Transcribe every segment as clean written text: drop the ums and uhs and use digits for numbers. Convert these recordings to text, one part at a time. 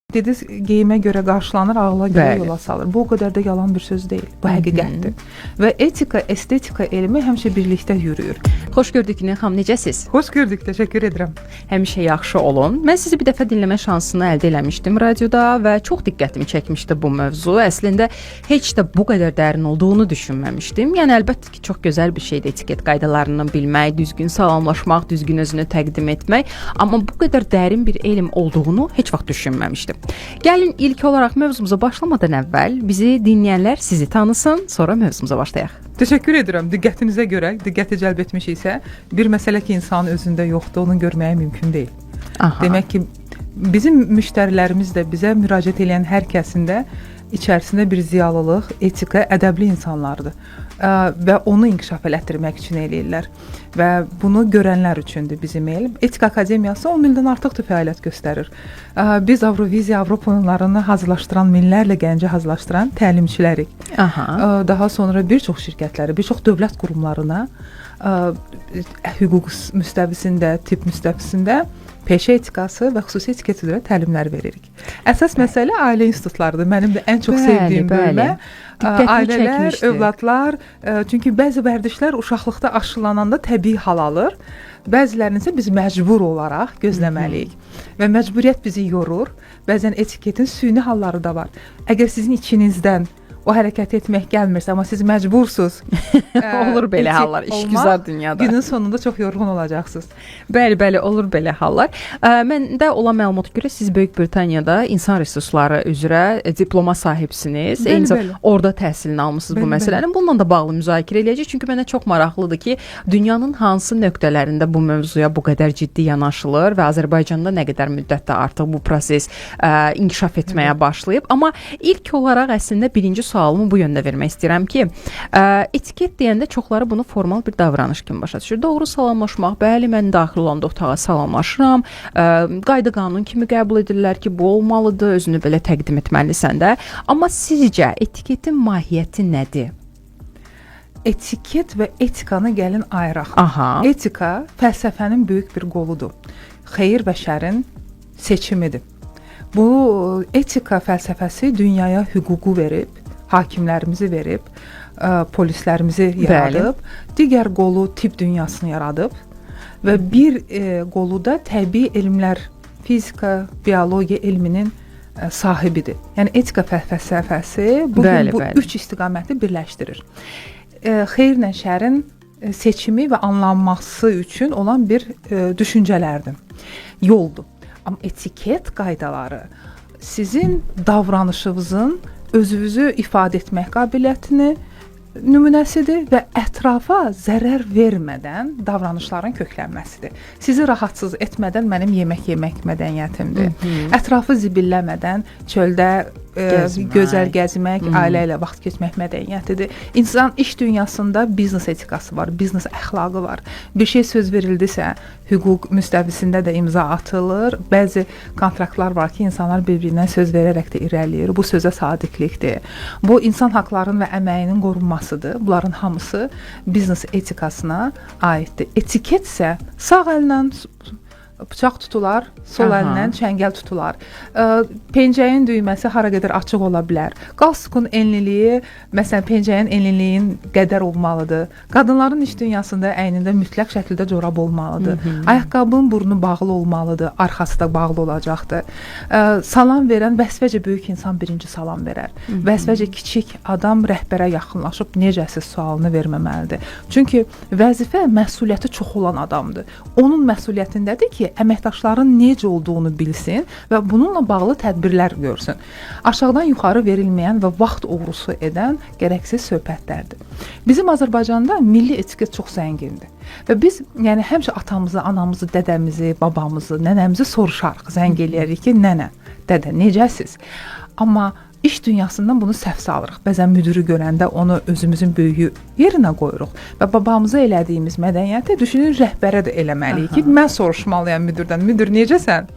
Dediniz geyimə görə qarşılanır, ağla görə Bəli. yola salır. Bu o qədər də yalan bir söz deyil. Bu həqiqətdir. Və etika, estetika elmi həmişə birlikdə yürüyür. Xoş gördük Günel xanım, necəsiz? Xoş gördük, təşəkkür edirəm. Həmişə yaxşı olun. Mən sizi bir dəfə dinləmə şansını əldə eləmişdim radioda və çox diqqətimi çəkmişdi bu mövzu. Əslində heç də bu qədər dərin olduğunu düşünməmişdim. Yəni əlbəttə ki, çox gözəl bir şeydir etiket qaydalarını bilmək, düzgün salamlaşmaq, düzgün özünü təqdim etmək, amma bu qədər dərin bir elm olduğunu heç vaxt düşünməmişdim. Gəlin ilk olaraq mövzumuza başlamadan əvvəl bizi dinləyənlər sizi tanısın, sonra mövzumuza başlayaq. Təşəkkür edirəm. Diqqətinizə görə, diqqəti cəlb etmişiksə, bir məsələ ki, insanın özündə yoxdur, onu görməyə mümkün deyil. Aha. Demək ki, bizim müştərilərimiz də bizə müraciət edən hər kəsin də içərisində bir ziyalılıq, etika, ədəbli insanlardır. Və onu inkişaf elətdirmək üçün eləyirlər. Və bunu görənlər üçündür bizim elm. Etika Akademiyası 10 ildən artıqdır fəaliyyət göstərir. Biz Avroviziya, Avropa oyunlarını hazırlaşdıran, minlərlə gənci hazırlaşdıran təlimçilərik. Aha. Daha sonra bir çox şirkətlərə, bir çox dövlət qurumlarına hüquq müstəvisində, tibb müstəvisində peşə etikası və xüsusi etiket üzrə təlimlər veririk. Əsas məsələ ailə institutlarıdır. Mənim də ən çox sevdiyim bölmə. Ailələr, övladlar, çünki bəzi vərdişlər uşaqlıqda aşılananda təbii hal alır. Bəzilərini isə biz məcbur olaraq gözləməliyik. Və məcburiyyət bizi yorur. Bəzən etiketin süni halları da var. Əgər sizin içinizdən o hərəkət etmək gəlmirsə, amma siz məcbursuz. Olur belə hallar, işgüzar dünyada. Günün sonunda çox yorğun olacaqsınız. Bəli, olur belə hallar. Məndə olan məlumata görə siz Böyük Britaniyada insan resursları üzrə diploma sahibsiniz. Eyni zamanda orada təhsilini almısınız bu məsələnin. Bununla da bağlı müzakirə eləyəcəyik. Çünki mənə çox maraqlıdır ki, dünyanın hansı nöqtələrində bu mövzuya bu qədər ciddi yanaşılır və Azərbaycanda nə qədər müddətdə artıq bu proses inkişaf etməyə başlayıb. Amma ilk olaraq əslində birinci sualımı bu yöndə vermək istəyirəm ki, etiket deyəndə çoxları bunu formal bir davranış kimi başa düşür. Doğru salamlaşmaq, bəli, mən daxil olanda otağa salamlaşıram, qayda qanun kimi qəbul edirlər ki, bu olmalıdır, özünü belə təqdim etməlisən də. Amma sizcə etiketin mahiyyəti nədir? Etiket və etikanı gəlin ayıraq. Aha. Etika fəlsəfənin böyük bir qoludur. Xeyir və şərin seçimidir. Bu etika fəlsəfəsi dünyaya hüququ verib, hakimlərimizi verib, polislərimizi yaradıb, digər qolu tibb dünyasını yaradıb və bir qolu da təbii elmlər, fizika, biologiya elminin sahibidir. Yəni etika fəlsəfəsi bu üç istiqaməti birləşdirir. Xeyirlə şərin seçimi və anlanması üçün olan bir düşüncələrdir, yoldur. Amma etiket qaydaları sizin davranışınızın özünüzü ifadə etmək qabiliyyətini nümunəsidir və ətrafa zərər vermədən davranışların köklənməsidir. Sizi rahatsız etmədən mənim yemək yemək mədəniyyətimdir. Ətrafı zibilləmədən çöldə gözəl gəzmək, ailə ilə vaxt keçmək mədəniyyətidir. İnsan iş dünyasında biznes etikası var, biznes əxlaqı var. Bir şey söz verildisə, hüquq müstəvisində də imza atılır. Bəzi kontraktlar var ki, insanlar bir-birinə söz verərək də irəliləyir. Bu sözə sadiqlikdir. Bu insan haqlarının və əməyinin qorunmasıdır. Bunların hamısı biznes etikasına aiddir. Etiket isə sağ əllə bıçaq tutular, sol əllə çəngəl tutular. Pencəyin düyməsi hara qədər açıq ola bilər. Qalstukun enliliyi, məsələn, pencəyin enliliyin qədər olmalıdır. Qadınların iş dünyasında əynində mütləq şəkildə corab olmalıdır. Ayaqqabının burnu bağlı olmalıdır, arxası da bağlı olacaqdır. Salam verən vəzifəcə böyük insan birinci salam verər. Vəzifəcə kiçik adam rəhbərə yaxınlaşıb necəsiz sualını verməməlidir. Çünki vəzifə məsuliyyəti çox olan adamdır. Onun məsuliyyətindədir ki, əməkdaşların necə olduğunu bilsin və bununla bağlı tədbirlər görsün. Aşağıdan yuxarı verilməyən və vaxt oğrusu edən gərəksiz söhbətlərdir. Bizim Azərbaycanda milli etiket çox zəngindir. Və biz yəni həmişə atamızı, anamızı, dədəmizi, babamızı, nənəmizi soruşarıq, zəng eləyərik ki, nənə, dədə, necəsiz? Amma İş dünyasından bunu səhv salırıq. Bəzən müdürü görəndə onu özümüzün böyüyü yerinə qoyuruq və babamıza elədiyimiz mədəniyyəti düşünün rəhbərə də eləməliyik ki, mən soruşmalıyam müdürdən. Müdür necəsən?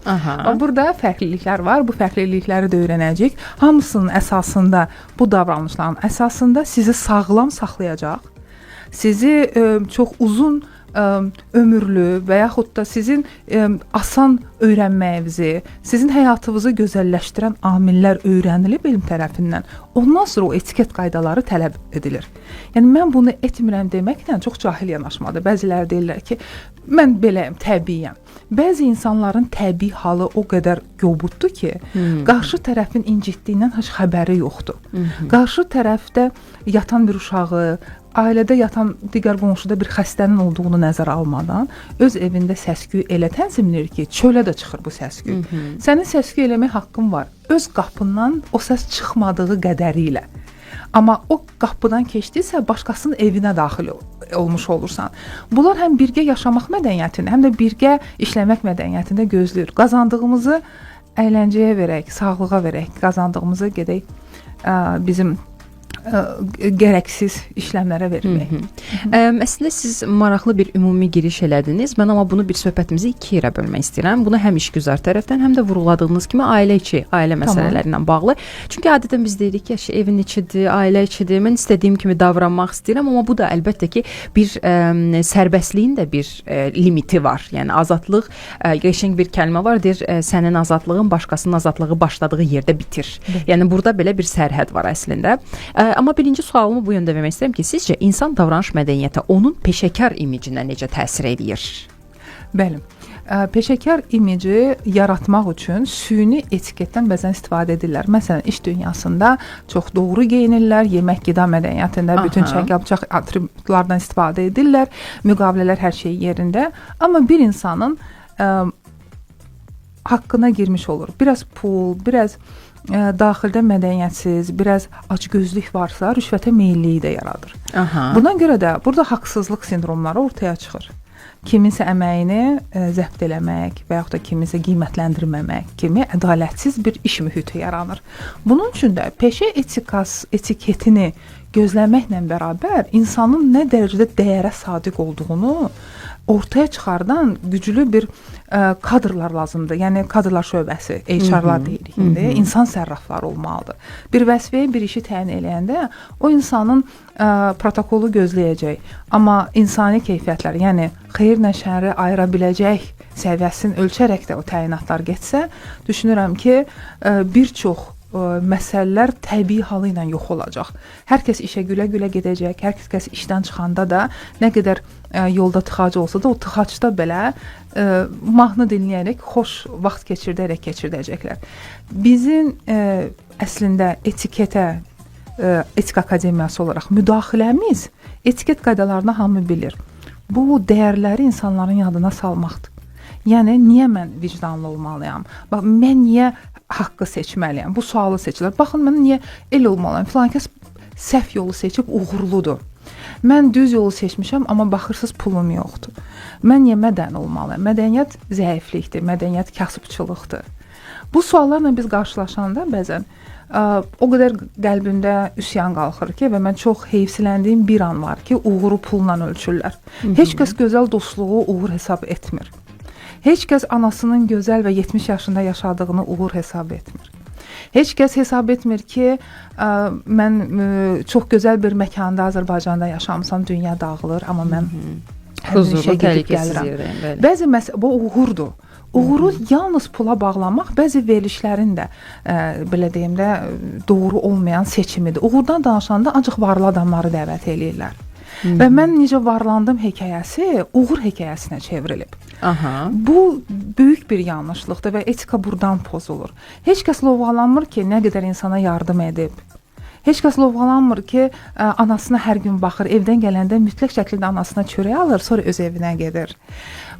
Burada fərqliliklər var. Bu fərqlilikləri də öyrənəcəyik. Hamısının əsasında, bu davranışların əsasında sizi sağlam saxlayacaq, sizi çox uzun ömürlü və yaxud da sizin asan öyrənməyinizi, sizin həyatınızı gözəlləşdirən amillər öyrənilib elm tərəfindən. Ondan sonra o etiket qaydaları tələb edilir. Yəni mən bunu etmirəm deməklə çox cahil yanaşmadır. Bəziləri deyirlər ki, mən beləyəm, təbiiyəm. Bəzi insanların təbii halı o qədər qobuddur ki, qarşı tərəfin incitdiyindən heç xəbəri yoxdur. Qarşı tərəfdə yatan bir uşağı, ailədə yatan digər qonşuda bir xəstənin olduğunu nəzərə almadan öz evində səs-küy elə tənzimləyir ki, çölə də çıxır bu səs-küy. Sənin səs-küy eləmək haqqın var. Öz qapından o səs çıxmadığı qədəri ilə. Amma o qapıdan keçdiysə, başqasının evinə daxil olmuş olursan. Bunlar həm birgə yaşamaq mədəniyyətini, həm də birgə işləmək mədəniyyətində gözləyir. Qazandığımızı əyləncəyə verək, sağlığa verək, qazandığımızı gedək bizim gərəksiz işləmlərə vermək. Əslində siz maraqlı bir ümumi giriş elədiniz. Mən amma bunu bir söhbətimizi iki yerə bölmək istəyirəm. Bunu həm işgüzar tərəfdən, həm də vurğuladığınız kimi ailə içi, ailə məsələləri ilə bağlı. Çünki adətən biz deyirik ki, evin içidir, ailə içidir. Mən istədiyim kimi davranmaq istəyirəm, amma bu da əlbəttə ki, bir sərbəstliyin də bir limiti var. Yəni azadlıq, qəşəng bir kəlmə var, deyir, sənin azadlığın başqasının azadlığı başladığı yerdə bitir. Yəni burada belə bir sərhəd var əslində. Amma birinci sualımı bu yöndə vermək istəyirəm ki, sizcə insan davranış mədəniyyəti onun peşəkar imicinə necə təsir edir? Bəli. Peşəkar imici yaratmaq üçün süni etiketdən bəzən istifadə edirlər. Məsələn, iş dünyasında çox doğru geyinirlər, yemək qida mədəniyyətində bütün çəki-bıçaq atributlardan istifadə edirlər, müqavilələr hər şey yerində. Amma bir insanın haqqına girmiş olur. Biraz pul, biraz daxildə mədəniyyətsiz, biraz acgözlük varsa, rüşvətə meyilliyi də yaradır. Buna görə də burada haqsızlıq sindromları ortaya çıxır. Kiminsə əməyini zəbt eləmək və yaxud da kiminsə qiymətləndirməmək kimi ədalətsiz bir iş mühiti yaranır. Bunun üçün də peşə etiketini gözləməklə bərabər insanın nə dərəcədə dəyərə sadiq olduğunu ortaya çıxardan güclü bir kadrlar lazımdır. Yəni kadrlar şöbəsi, HR-lar deyirik indi, insan sərrafları olmalıdır. Bir vəzifəyə bir işi təyin eləyəndə o insanın protokolu gözləyəcək. Amma insani keyfiyyətlər, yəni xeyirlə şəri ayıra biləcək səviyyəsini ölçərək də o təyinatlar getsə, düşünürəm ki, bir çox məsələlər təbii halı ilə yox olacaq. Hər kəs işə gülə-gülə gedəcək, hər kəs işdən çıxanda da nə qədər yolda tıxac olsa da o tıxacda belə mahnı dinləyərək, xoş vaxt keçirdərək keçirdəcəklər. Bizim əslində etiketə, etika akademiyası olaraq müdaxiləmiz etiket qaydalarını hamı bilir. Bu dəyərləri insanların yadına salmaqdır. Yəni, niyə mən vicdanlı olmalıyam? Bax, mən niyə haqqı seçməliyəm? Bu sualı seçilir. Baxın, mən niyə el olmalıyam? Filan kəs səhv yolu seçib uğurludur. Mən düz yolu seçmişəm, amma baxırsınız pulum yoxdur. Mən niyə mədəni olmalıyam? Mədəniyyət zəiflikdir, mədəniyyət kasıbçılıqdır. Bu suallarla biz qarşılaşanda bəzən o qədər qəlbimdə üsyan qalxır ki, və mən çox heyfsiləndiyim bir an var ki, uğuru pulla ölçürlər. Heç kəs gözəl dostluğu uğur hesab etmir. Heç kəs anasının gözəl və 70 yaşında yaşadığını uğur hesab etmir. Heç kəs hesab etmir ki, mən çox gözəl bir məkanda Azərbaycanda yaşamsam, dünya dağılır, amma mən hər işə gedib gəlirəm. Bəzi bu uğurdur. Uğuru yalnız pula bağlamaq bəzi verilişlərin də, belə deyim də, doğru olmayan seçimidir. Uğurdan danışanda ancaq varlı adamları dəvət eləyirlər. Və mən necə varlandım hekayəsi uğur hekayəsinə çevrilib. Bu böyük bir yanlışlıqdır və etika buradan pozulur. Heç kəs lovğalanmır ki, nə qədər insana yardım edib. Heç kəs lovğalanmır ki, anasına hər gün baxır, evdən gələndə mütləq şəkildə anasına çörək alır, sonra öz evinə gedir.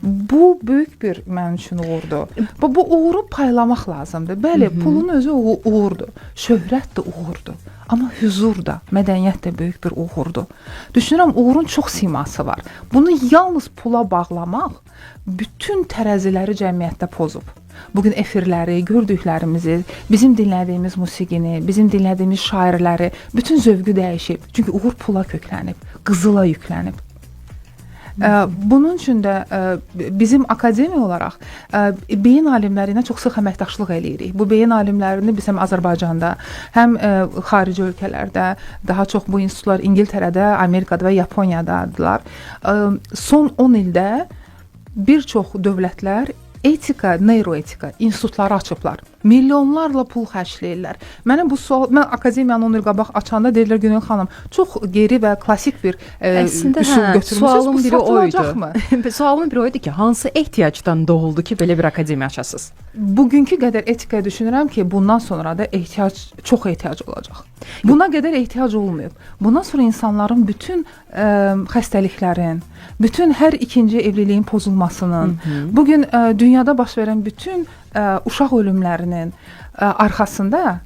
Bu böyük bir mənim üçün uğurdur. Bu uğuru paylamaq lazımdır. Bəli, pulun özü uğurdur, şöhrət də uğurdur. Amma huzur da, mədəniyyət də böyük bir uğurdur. Düşünürəm, uğurun çox siması var. Bunu yalnız pula bağlamaq bütün tərəziləri cəmiyyətdə pozub. Bugün efirləri, gördüklərimizi, bizim dinlədiyimiz musiqini, bizim dinlədiyimiz şairləri, bütün zövqü dəyişib. Çünki uğur pula köklənib, qızıla yüklənib. Bunun üçün də bizim akademiya olaraq beyin alimləri ilə çox sıx əməkdaşlıq eləyirik. Bu beyin alimlərini biz həm Azərbaycanda, həm xarici ölkələrdə, daha çox bu institutlar İngiltərədə, Amerikada və Yaponiyadadılar. Son 10 ildə bir çox dövlətlər etika, neyroetika institutları açıblar. Milyonlarla pul xərcləyirlər. Mənə bu sual, mən akademiyanı 10 il qabaq açanda dedilər Günel xanım, çox geri və klassik bir üsul götürmüsünüz. Sualın biri oydu. Sualın biri oydu ki, hansı ehtiyacdan doğuldu ki, belə bir akademiya açasınız? Bugünkü qədər etikaya düşünürəm ki, bundan sonra da çox ehtiyac olacaq. Buna qədər ehtiyac olmayıb. Bundan sonra insanların bütün xəstəliklərin, bütün hər ikinci evliliyin pozulmasının, bugün dünyada baş verən bütün uşaq ölümlərinin arxasında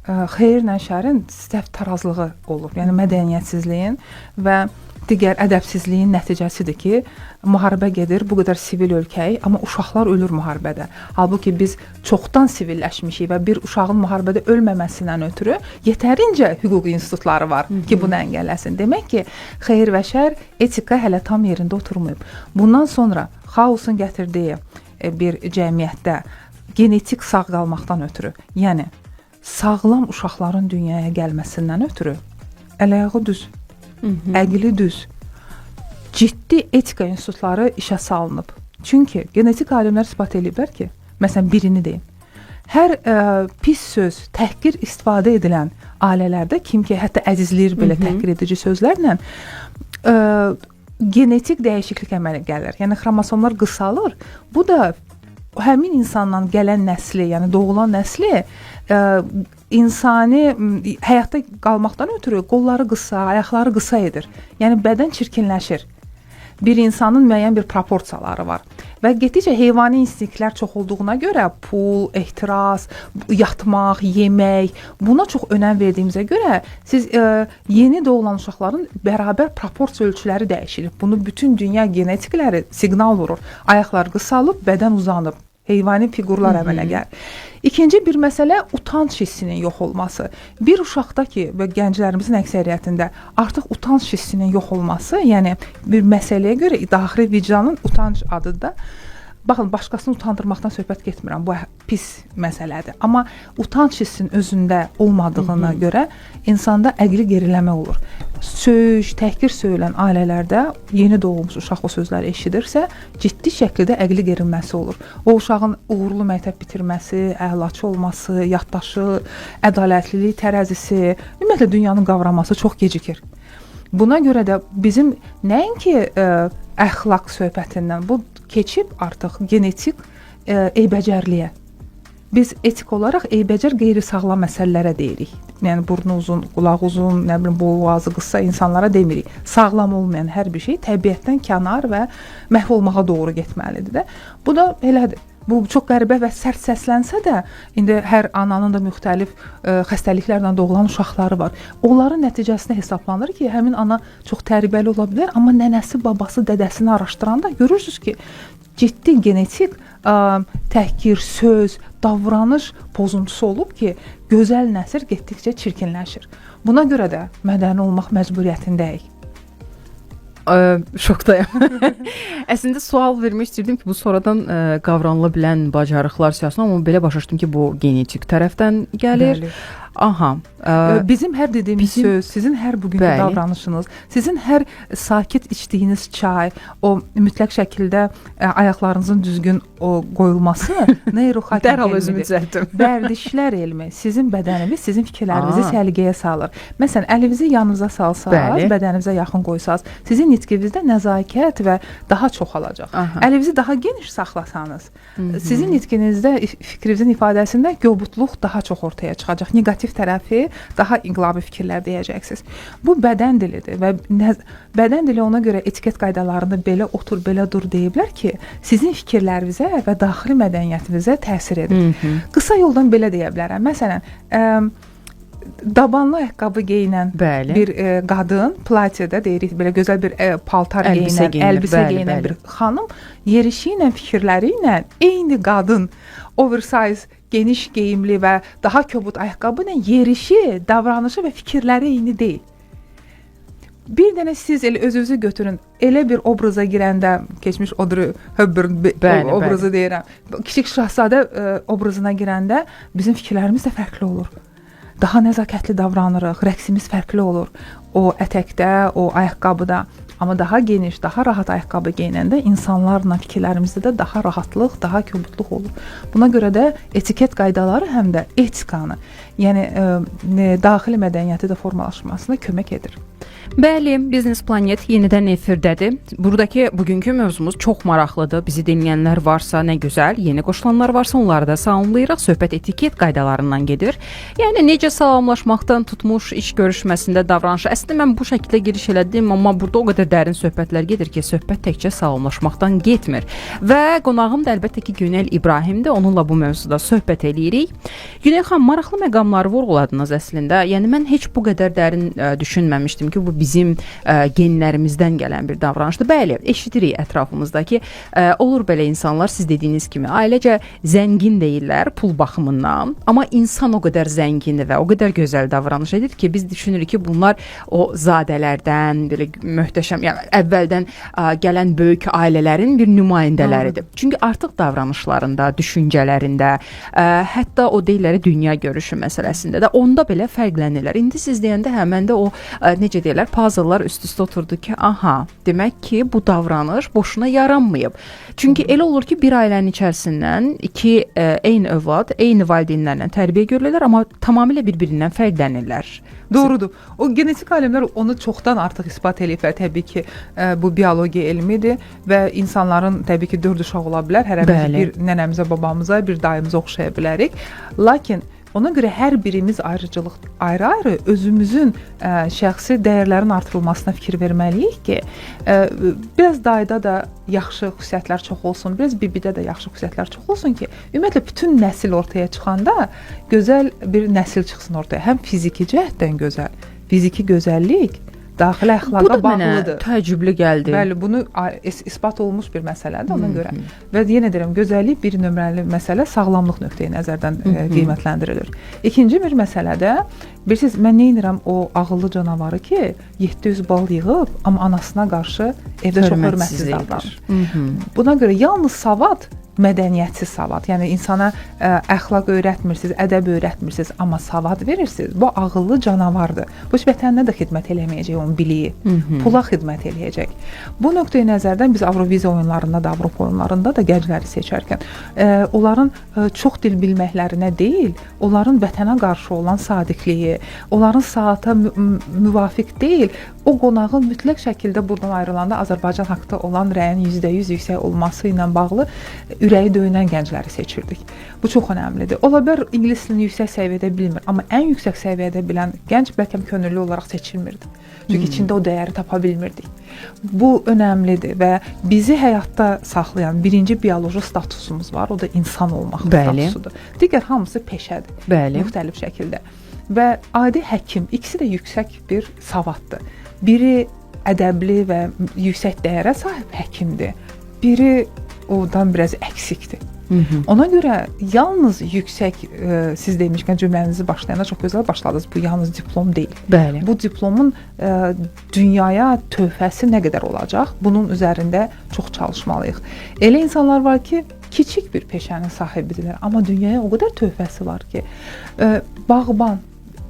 xeyirlə şərin səhv tarazlığı olur. Yəni mədəniyyətsizliyin və digər ədəbsizliyin nəticəsidir ki, müharibə gedir, bu qədər sivil ölkəyi, amma uşaqlar ölür müharibədə. Halbuki biz çoxdan sivilləşmişik və bir uşağın müharibədə ölməməsindən ötürü yetərincə hüquq institutları var ki, bunu əngəlləsin. Demək ki, xeyir və şər etika hələ tam yerində oturmayıb. Bundan sonra xaosun gətirdiyi bir cəmiyyətdə genetik sağ qalmaqdan ötürü, yəni sağlam uşaqların dünyaya gəlməsindən ötürü əl-ayağı düz, əqli düz, ciddi etika institutları işə salınıb. Çünki genetik alimlər isbat ediblər ki, məsələn birini deyim, hər pis söz, təhqir istifadə edilən ailələrdə, kim ki hətta əzizləyir belə təhqir edici sözlərlə, genetik dəyişiklik əmələ gəlir. Yəni xromosomlar qısalır. Bu da həmin insandan gələn nəsli, yəni doğulan nəsli insani həyatda qalmaqdan ötürü qolları qısa, ayaqları qısa edir. Yəni bədən çirkinləşir. Bir insanın müəyyən bir proporsiyaları var. Və getdikcə heyvani instinktlər çox olduğuna görə pul, ehtiras, yatmaq, yemək, buna çox önəm verdiyimizə görə siz yeni doğulan uşaqların bərabər proporsiya ölçüləri dəyişir. Bunu bütün dünya genetikləri siqnal vurur. Ayaqlar qısalıb, bədən uzanıb. Heyvani fiqurlar əmələ gəlir. İkinci bir məsələ utanc hissinin yox olması. Bir uşaqda ki və gənclərimizin əksəriyyətində artıq utanc hissinin yox olması, yəni bir məsələyə görə daxili vicdanın utanc adıdır. Baxın, başqasını utandırmaqdan söhbət getmirəm. Bu pis məsələdir. Amma utanc hissinin özündə olmadığına görə insanda əqli geriləmə olur. Söyüş, təhqir söyülən ailələrdə yeni doğulmuş uşaq o sözləri eşidirsə, ciddi şəkildə əqli gerilməsi olur. O uşağın uğurlu məktəb bitirməsi, əlaçı olması, yaddaşı, ədalətlilik tərəzisi, ümumiyyətlə dünyanın qavraması çox gecikir. Buna görə də bizim nəinki əxlaq söhbətindən bu keçib artıq genetik eybəcərliyə. Biz etik olaraq eybəcər qeyri-sağlam məsələlərə deyirik. Yəni burnu uzun, qulaq uzun, nə bilim boğazı qısa insanlara demirik. Sağlam olmayan hər bir şey təbiətdən kənar və məhv olmağa doğru getməlidir də. Bu da belədir. Bu çox qəribə və sərt səslənsə də, indi hər ananın da müxtəlif xəstəliklərlə doğulan uşaqları var. Onların nəticəsində hesablanır ki, həmin ana çox tərbiyyəli ola bilər, amma nənəsi, babası, dədəsini araşdıranda görürsünüz ki, ciddi genetik təhqir, söz, davranış pozuntusu olub ki, gözəl nəsil getdikcə çirkinləşir. Buna görə də mədəni olmaq məcburiyyətindəyik. Şokdayım. Əslində sual vermək istirdim ki, bu sonradan qavranıla bilən bacarıqlar siyasına, amma belə başa düşdüm ki, bu genetik tərəfdən gəlir. Bəli. Aha. Bizim hər dediyimiz söz, sizin hər bugünkü davranışınız, sizin hər sakit içdiyiniz çay, o mütləq şəkildə ayaqlarınızın düzgün qoyulması neyrohakim dərhal özümü düzəltdim. Vərdişlər elmi sizin bədəniniz, sizin fikirlərinizi səliqəyə salır. Məsələn, əlinizi yanınıza salsaz, bədəninizə yaxın qoysanız, sizin nitqinizdə nəzakət və daha çoxalacaq. Əlinizi daha geniş saxlasanız, sizin nitqinizdə, fikrinizin ifadəsində qobudluq daha çox ortaya çıxacaq. Negativ tərəfi daha inqilabi fikirlər deyəcəksiniz. Bu bədən dilidir və bədən dili ona görə etiket qaydalarında belə otur, belə dur deyiblər ki, sizin fikirlərinizə və daxili mədəniyyətinizə təsir edir. Qısa yoldan belə deyə bilərəm. Məsələn, dabanlı ayaqqabı geyinən bir qadın, platyada deyirik, belə gözəl bir paltar geyinən, əlbisə geyinən bir xanım, yerişi ilə, fikirləri ilə eyni qadın, oversize, geniş geyimli və daha kobud ayaqqabı ilə yerişi, davranışı və fikirləri eyni deyil. bir dənə siz elə özünüzü götürün. Elə bir obraza girəndə, keçmiş Audrey Hepburn obrazı deyirəm. Kiçik Şahzadə obrazına girəndə bizim fikirlərimiz də fərqli olur. Daha nəzakətli davranırıq, rəqsimiz fərqli olur. O ətəkdə, o ayaqqabıda. Amma daha geniş, daha rahat ayaqqabı geyinəndə insanlarla fikirlərimizdə də daha rahatlıq, daha kobudluq olur. Buna görə də etiket qaydaları həm də etikanı, yəni daxili mədəniyyəti də formalaşmasına kömək edir. Bəli, Biznes Planet yenidən efirdədir. Buradakı bugünkü mövzumuz çox maraqlıdır. Bizi dinləyənlər varsa nə gözəl, yeni qoşulanlar varsa onları da salamlayırıq. Söhbət etiket qaydalarından gedir. Yəni necə salamlaşmaqdan tutmuş iş görüşməsində davranışa. Əslində mən bu şəkildə giriş elədim, amma burada o qədər dərin söhbətlər gedir ki, söhbət təkcə salamlaşmaqdan getmir. Və qonağım da əlbəttə ki, Günel İbrahimdir. Onunla bu mövzuda söhbət eləyirik. Günel xanım, maraqlı məqamları vurğuladınız əslində. Yəni mən heç bu qədər dərin düşünməmişdim ki, bu bizim genlərimizdən gələn bir davranışdır. Bəli, eşidirik ətrafımızdakı olur belə insanlar, siz dediyiniz kimi ailecə zəngin deyirlər pul baxımından, amma insan o qədər zəngindir və o qədər gözəl davranış edir ki, biz düşünürük ki, bunlar o zadələrdən, belə möhtəşəm, yəni əvvəldən gələn böyük ailələrin bir nümayəndələridir. Çünki artıq davranışlarında, düşüncələrində, hətta o deyirlər dünya görüşü məsələsində də onda belə fərqlənirlər. İndi siz deyəndə həmən də o necə deyirlər, puzzle'lar üst-üstə oturdu ki, aha, demək ki, bu davranış boşuna yaranmayıb. Çünki elə olur ki, bir ailənin içərisindən iki eyni övlad, eyni valideynlərlə tərbiyə görülürlər, amma tamamilə bir-birindən fərqlənirlər. Doğrudur. O genetik alimlər onu çoxdan artıq isbat ediblər. Təbii ki, bu biologiya elmidir və insanların təbii ki 4 uşaq ola bilər. Hər bir nənəmizə, babamıza, bir dayımıza oxşaya bilərik. Lakin ona görə hər birimiz ayrı-ayrı özümüzün şəxsi dəyərlərin artırılmasına fikir verməliyik ki, biraz dayıda da yaxşı xüsusiyyətlər çox olsun, biraz bibidə də yaxşı xüsusiyyətlər çox olsun ki, ümumiyyətlə bütün nəsil ortaya çıxanda gözəl bir nəsil çıxsın ortaya. Həm fiziki cəhətdən gözəl, fiziki gözəllik daxili əxlaqa bağlıdır. Bu da mənə təəccüblü gəldi. Bəli, bunu isbat olunmuş bir məsələdir ona görə. Və yenə deyirəm, gözəllik bir nömrəli məsələ sağlamlıq nöqteyi nəzərdən qiymətləndirilir. İkinci bir məsələdə, bilirsiniz, mən nə edirəm o ağıllı canavarı ki, 700 bal yığıb, amma anasına qarşı evdə çox hörmətsiz davranır. Buna görə yalnız savad, mədəniyyətsiz savad, yəni insana əxlaq öyrətmirsiniz, ədəb öyrətmirsiniz, amma savad verirsiniz, bu ağıllı canavardır. Bu vətəninə də xidmət eləməyəcək onun biliyi, pula xidmət eləyəcək. Bu nöqteyi nəzərdən biz Avroviziya oyunlarında da, Avropa oyunlarında da gəncləri seçərkən onların çox dil bilməklərinə deyil, onların vətənə qarşı olan sadiqliyi, onların saata müvafiq deyil, o qonağın mütləq şəkildə buradan ayrılanda Azərbaycan haqqında olan rəyin %100 yüksək olması ilə bağlı ürəyi döyünən gəncləri seçirdik. Bu çox önəmlidir. Ola bilər ingilis dilini yüksək səviyyədə bilmir, amma ən yüksək səviyyədə bilən gənc bəlkə könüllü olaraq seçilmirdi. Çünki içində o dəyəri tapa bilmirdik. Bu önəmlidir və bizi həyatda saxlayan birinci bioloji statusumuz var, o da insan olmaq statusudur. Digər hamısı peşədir, müxtəlif şəkildə. Və adi həkim, ikisi də yüksək bir savaddır. Biri ədəbli və yüksək dəyərə sahib həkimdir. Biri oradan biraz əksikdir. Ona görə yalnız yüksək, siz demişkən cümlənizi başlayanda çox gözəl başladınız, bu yalnız diplom deyil. Bəli. Bu diplomun dünyaya töhfəsi nə qədər olacaq? Bunun üzərində çox çalışmalıyıq. Elə insanlar var ki, kiçik bir peşənin sahibidirlər, amma dünyaya o qədər töhfəsi var ki, bağban,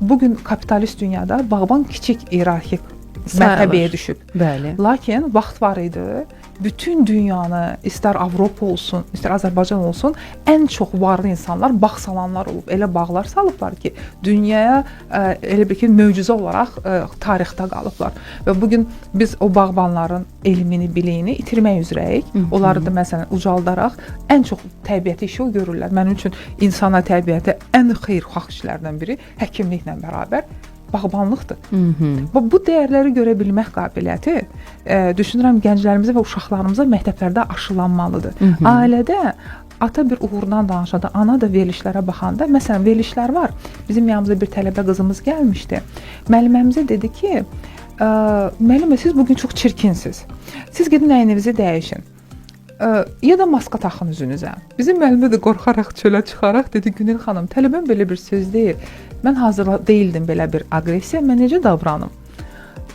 bugün kapitalist dünyada bağban kiçik iyerarxik mərtəbəyə düşüb. Bəli. Lakin vaxt var idi, bütün dünyanı, istər Avropa olsun, istər Azərbaycan olsun, ən çox varlı insanlar bağ salanlar olub. Elə bağlar salıblar ki, dünyaya elə bir ki, möcüzə olaraq tarixdə qalıblar. Və bugün biz o bağbanların elmini, biliyini itirmək üzrəyik. Onları da məsələn ucaldaraq ən çox təbiəti işi o görürlər. Mənim üçün insana təbiətə ən xeyirxah işlərdən biri həkimliklə bərabər bağbanlıqdır. Bu dəyərləri görə bilmək qabiliyyəti düşünürəm gənclərimizə və uşaqlarımıza məktəblərdə aşılanmalıdır. Ailədə ata bir uğurdan danışanda, ana da verilişlərə baxanda, məsələn, verilişlər var. Bizim yanımıza bir tələbə qızımız gəlmişdi. Müəlliməmizə dedi ki, müəllimə, siz bugün çox çirkinsiniz. Siz gedin əyninizi dəyişin. Ya da maska taxın üzünüzə. Bizim müəllimə də qorxaraq çölə çıxaraq dedi, Günel xanım, tələbəm belə bir söz deyir. Mən hazır deyildim belə bir aqressiya, mən necə davranım?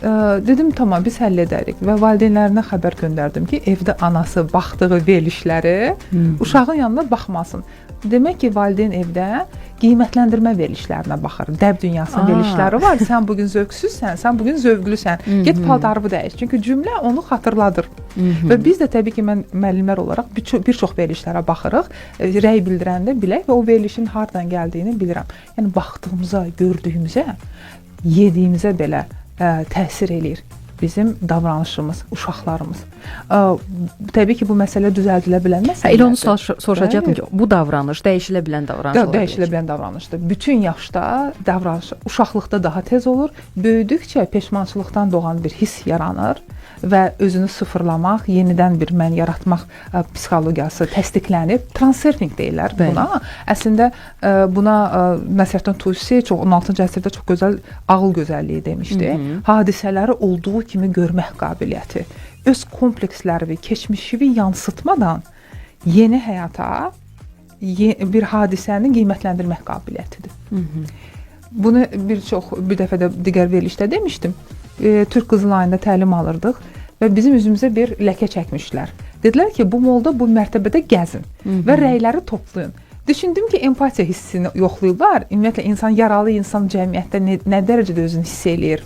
Dedim tamam biz həll edərik və valideynlərinə xəbər göndərdim ki, evdə anası baxdığı verilişləri uşağın yanına baxmasın. Demək ki, valideyn evdə qiymətləndirmə verilişlərinə baxır. Dəb dünyasının verilişləri var. Sən bugün zövqsüzsən, sən bugün zövqlüsən. Get paltarını dəyiş. Çünki cümlə onu xatırladır. Və biz də təbii ki, mən müəllimlər olaraq bir çox verilişlərə baxırıq. Rəy bildirəndə bilək və o verilişin hardan gəldiyini bilirəm. Yəni baxdığımıza, gördüyümüzə, yediyimizə belə təsir eləyir bizim davranışımız, uşaqlarımız. Təbii ki, bu məsələ düzəldilə bilən məsələdir. Elə onu soruşacaqdım ki, bu davranış dəyişilə bilən davranış olabilir. Dəyişilə bilən davranışdır. Bütün yaşda davranış, uşaqlıqda daha tez olur. Böyüdükcə peşmançılıqdan doğan bir hiss yaranır və özünü sıfırlamaq, yenidən bir mən yaratmaq psixologiyası təsdiqlənib. Transurfing deyirlər buna. Əslində buna Nəsrəddin Tusi 16-cı əsrdə çox gözəl ağıl gözəlliyi demişdi. Hadisələri olduğu kimi görmək qabiliyyəti. Öz kompleksləri və keçmişini yansıtmadan yeni həyata bir hadisəni qiymətləndirmək qabiliyyətidir. Bunu bir dəfə də digər verilişdə demişdim. Türk Qızıl Ayında təlim alırdıq və bizim üzümüzə bir ləkə çəkmişlər. Dedilər ki, bu molda bu mərtəbədə gəzin və rəyləri toplayın. Düşündüm ki, empatiya hissini yoxlayırlar. Ümumiyyətlə, yaralı insan cəmiyyətdə nə dərəcədə özünü hiss eləyir.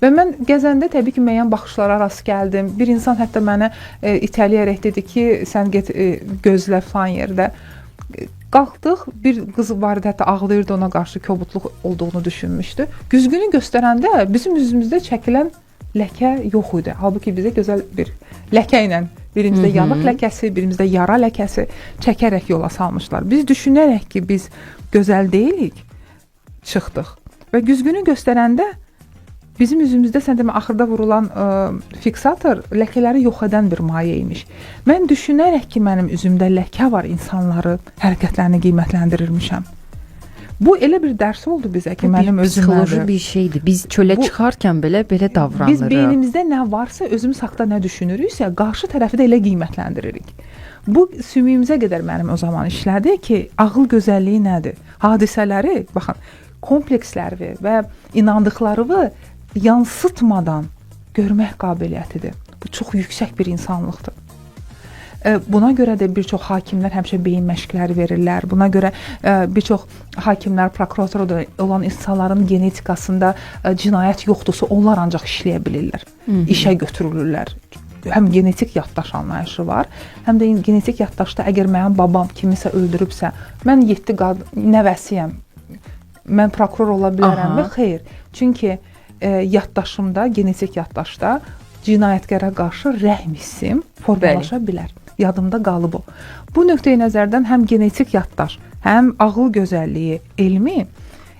Və mən gəzəndə təbii ki, müəyyən baxışlara rast gəldim. Bir insan hətta mənə itələyərək dedi ki, sən get gözlə falan yerdə. Qalxdıq, bir qız var idi, hətta ağlayırdı, ona qarşı kobudluq olduğunu düşünmüşdü. Güzgünü göstərəndə bizim üzümüzdə çəkilən ləkə yox idi. Halbuki bizə gözəl bir ləkə ilə, birimizdə yanıq ləkəsi, birimizdə yara ləkəsi çəkərək yola salmışlar. Biz düşünərək ki, biz gözəl deyilik, çıxdıq. Və güzgünü göstərəndə bizim üzümüzdə sən demə axırda vurulan fiksator ləkələri yox edən bir maye imiş. Mən düşünərək ki, mənim üzümdə ləkə var, insanları, hərəkətlərini qiymətləndirirmişəm. Bu elə bir dərs oldu bizə ki, mənim özümdə psixoloji bir şeydir. Biz çölə çıxarkən belə davranırıq. Biz beynimizdə nə varsa, özümüz haqqında nə düşünürüksə, qarşı tərəfi də elə qiymətləndiririk. Bu sümüyümüzə qədər mənim o zaman işlədi ki, ağıl gözəlliyi nədir? Hadisələri, baxın, kompleksləri və inandıqlarını yansıtmadan görmək qabiliyyətidir. Bu çox yüksək bir insanlıqdır. Buna görə də bir çox hakimlər həmişə beyin məşqləri verirlər. Buna görə bir çox hakimlər, prokuratorda olan insanların genetikasında cinayət yoxdursa, onlar ancaq işləyə bilirlər. İşə götürülürlər. Həm genetik yaddaş anlayışı var, həm də genetik yaddaşda əgər mənim babam kimisə öldürübsə, mən 7 nəvəsiyəm, mən prokuror ola bilərəm və xeyr. Çünki yaddaşımda, genetik yaddaşda cinayətkara qarşı rəhm hissim formalaşa bilər. Yadımda qalıb o. Bu nöqteyi nəzərdən həm genetik yaddaş, həm ağıl gözəlliyi, elmi,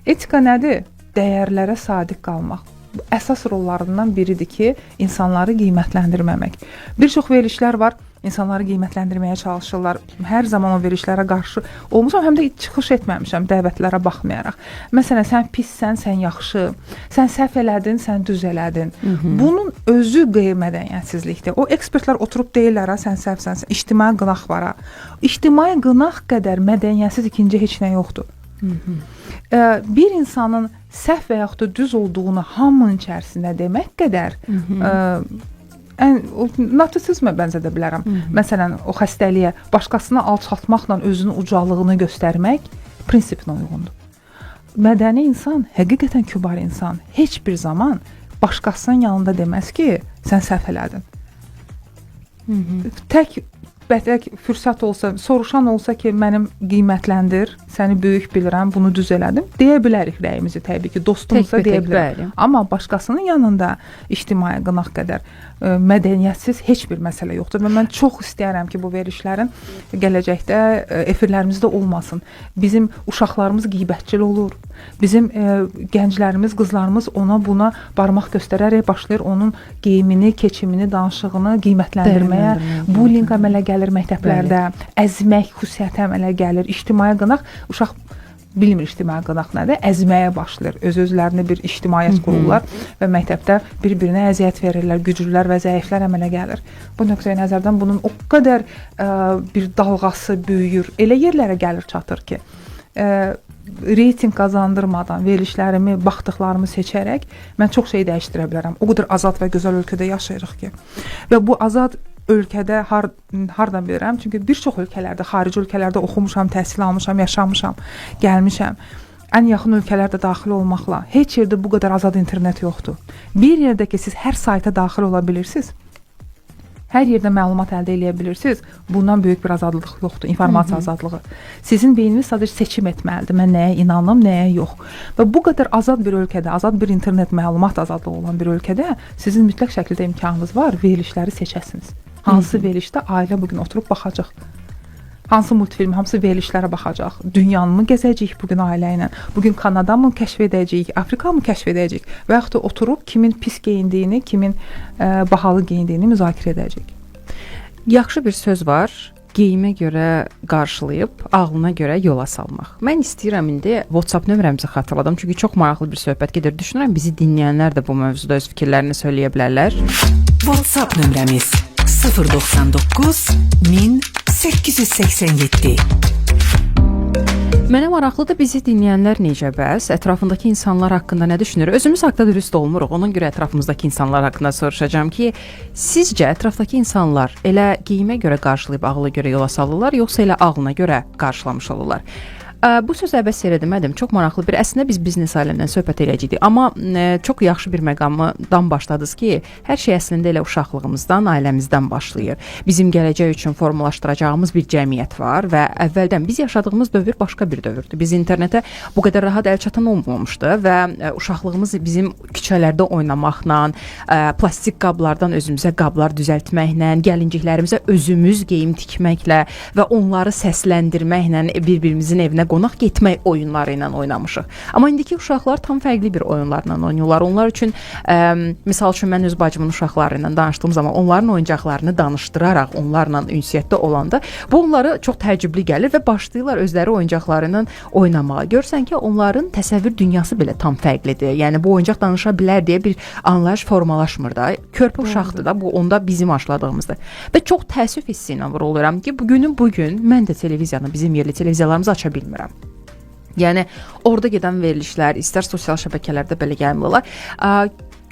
etika nədir? Dəyərlərə sadiq qalmaq. Əsas rollarından biridir ki, insanları qiymətləndirməmək. Bir çox verilişlər var, insanları qiymətləndirməyə çalışırlar. Hər zaman o verilişlərə qarşı olmuşam, həm də çıxış etməmişəm dəvətlərə baxmayaraq. Məsələn, sən pissən, sən yaxşı, sən səhv elədin, sən düz elədin. Bunun özü qeyri-mədəniyyətsizlikdir. O ekspertlər oturub deyirlər, sən səhvsən, ictimai qınaq var. İctimai qınaq qədər mədəniyyətsiz ikinci heç nə yoxdur. Bir insanın səhv və yaxud da düz olduğunu hamının içərisində demək qədər narsisizmə bənzədə bilərəm. Məsələn, o xəstəliyə başqasını alçaltmaqla özünün ucalığını göstərmək prinsipinə uyğundur. Mədəni insan, həqiqətən kübar insan heç bir zaman başqasının yanında deməz ki, sən səhv elədin. Tək fürsət olsa, soruşan olsa ki, mənim qiymətləndir, səni böyük bilirəm, bunu düz elədim, deyə bilərik rəyimizi təbii ki, dostumuzsa deyə bilərik. Amma başqasının yanında ictimai qınaq qədər mədəniyyətsiz heç bir məsələ yoxdur və mən çox istəyərəm ki, bu verilişlərin gələcəkdə efirlərimizdə olmasın. Bizim uşaqlarımız qeybətçil olur. Bizim gənclərimiz, qızlarımız ona buna barmaq göstərərək başlayır onun geyimini, keçimini, danışığını qiymətləndirməyə. Bullying əmələ gəlir məktəblərdə, əzmək xüsusiyyəti əmələ gəlir. İctimai qınaq, uşaq bilmir ictimai qınaq nədir, əzməyə başlayır. Öz-özlərini bir ictimaiyyət qururlar və məktəbdə bir-birinə əziyyət verirlər, güclülər və zəiflər əmələ gəlir. Bu nöqteyi nəzərdən bunun o qədər bir dalğası böyüyür, elə yerlərə gəlir çatır ki, reytinq qazandırmadan verilişlərimi, baxdıqlarımı seçərək mən çox şey dəyişdirə bilərəm. O qədər azad və gözəl ölkədə yaşayırıq ki. Və bu azad ölkədə hardan bilirəm? Çünki bir çox ölkələrdə, xarici ölkələrdə oxumuşam, təhsil almışam, yaşamışam, gəlmişəm. Ən yaxın ölkələrdə daxil olmaqla heç yerdə bu qədər azad internet yoxdur. Bir yerdə ki, siz hər sayta daxil ola bilirsiniz, hər yerdə məlumat əldə edə bilirsiniz. Bundan böyük bir azadlıq yoxdur, informasiya azadlığı. Sizin beyniniz sadəcə seçim etməlidir. Mən nəyə inanım, nəyə yox. Və bu qədər azad bir ölkədə, azad bir internet məlumat azadlığı olan bir ölkədə sizin mütləq şəkildə imkanınız var, verilişləri seçəsiniz. Hansı verilişdə ailə bugün oturub baxacaq? Hansı multfilm, hamısı verilişlərə baxacaq. Dünyanı mı gəzəcəyik bugün ailə ilə? Bugün Kanada mı kəşf edəcəyik? Afrika mı kəşf edəcəyik? Və yaxud da oturub kimin pis geyindiyini, kimin bahalı geyindiyini müzakirə edəcəyik. Yaxşı bir söz var. Geyimə görə qarşılayıb, ağlına görə yola salmaq. Mən istəyirəm indi WhatsApp nömrəmizi xatırladım. Çünki çox maraqlı bir söhbət gedir. Düşünürəm bizi dinləyənlər də bu mövzuda öz fikirlərini söyləyə bilərlər. WhatsApp nömrəmiz 099 1887. Mənə maraqlıdır bizi dinləyənlər necə bəs? Ətrafındakı insanlar haqqında nə düşünür? Özümüz haqqında dürüst olmuruq. Ona görə ətrafımızdakı insanlar haqqında soruşacağam ki, sizcə ətrafdakı insanlar elə geyimə görə qarşılayıb ağla görə yola salırlar, yoxsa elə ağlına görə qarşılamış olurlar? Bu sözü əbəs yerə demədim. Çox maraqlı bir. Əslində biz biznes aləmindən söhbət eləyəcəydik. Amma çox yaxşı bir məqamdan başladınız ki, hər şey əslində elə uşaqlığımızdan, ailəmizdən başlayır. Bizim gələcək üçün formalaşdıracağımız bir cəmiyyət var və əvvəldən biz yaşadığımız dövr başqa bir dövrdür. Biz internetə bu qədər rahat əlçatan olmamışdı və uşaqlığımız bizim küçələrdə oynamaqla, plastik qablardan özümüzə qablar düzəltməklə, gəlinciklərimizə özümüz geyim tikməklə və onları səsləndirməklə bir-birimizin evinə qonaq getmək oyunları ilə oynamışıq. Amma indiki uşaqlar tam fərqli bir oyunlarla oynayırlar. Onlar üçün, misal üçün mən öz bacımın uşaqları ilə danışdığım zaman onların oyuncaqlarını danışdıraraq onlarla ünsiyyətdə olanda bu onlara çox təəccüblü gəlir və başlayırlar özləri oyuncaqları ilə oynamağa. Görsən ki, onların təsəvvür dünyası belə tam fərqlidir. Yəni bu oyuncaq danışa bilər deyə bir anlayış formalaşmır da. Körpə uşaqdır da, bu onda bizim aşıladığımızdır. Və çox təəssüf hissi ilə vuruluram ki, bugün mən də televiziyanı, bizim yerli televiziyalarımızı aça bilmirəm. Yəni orada gedən verilişlər, istər sosial şəbəkələrdə belə gəlmirlər.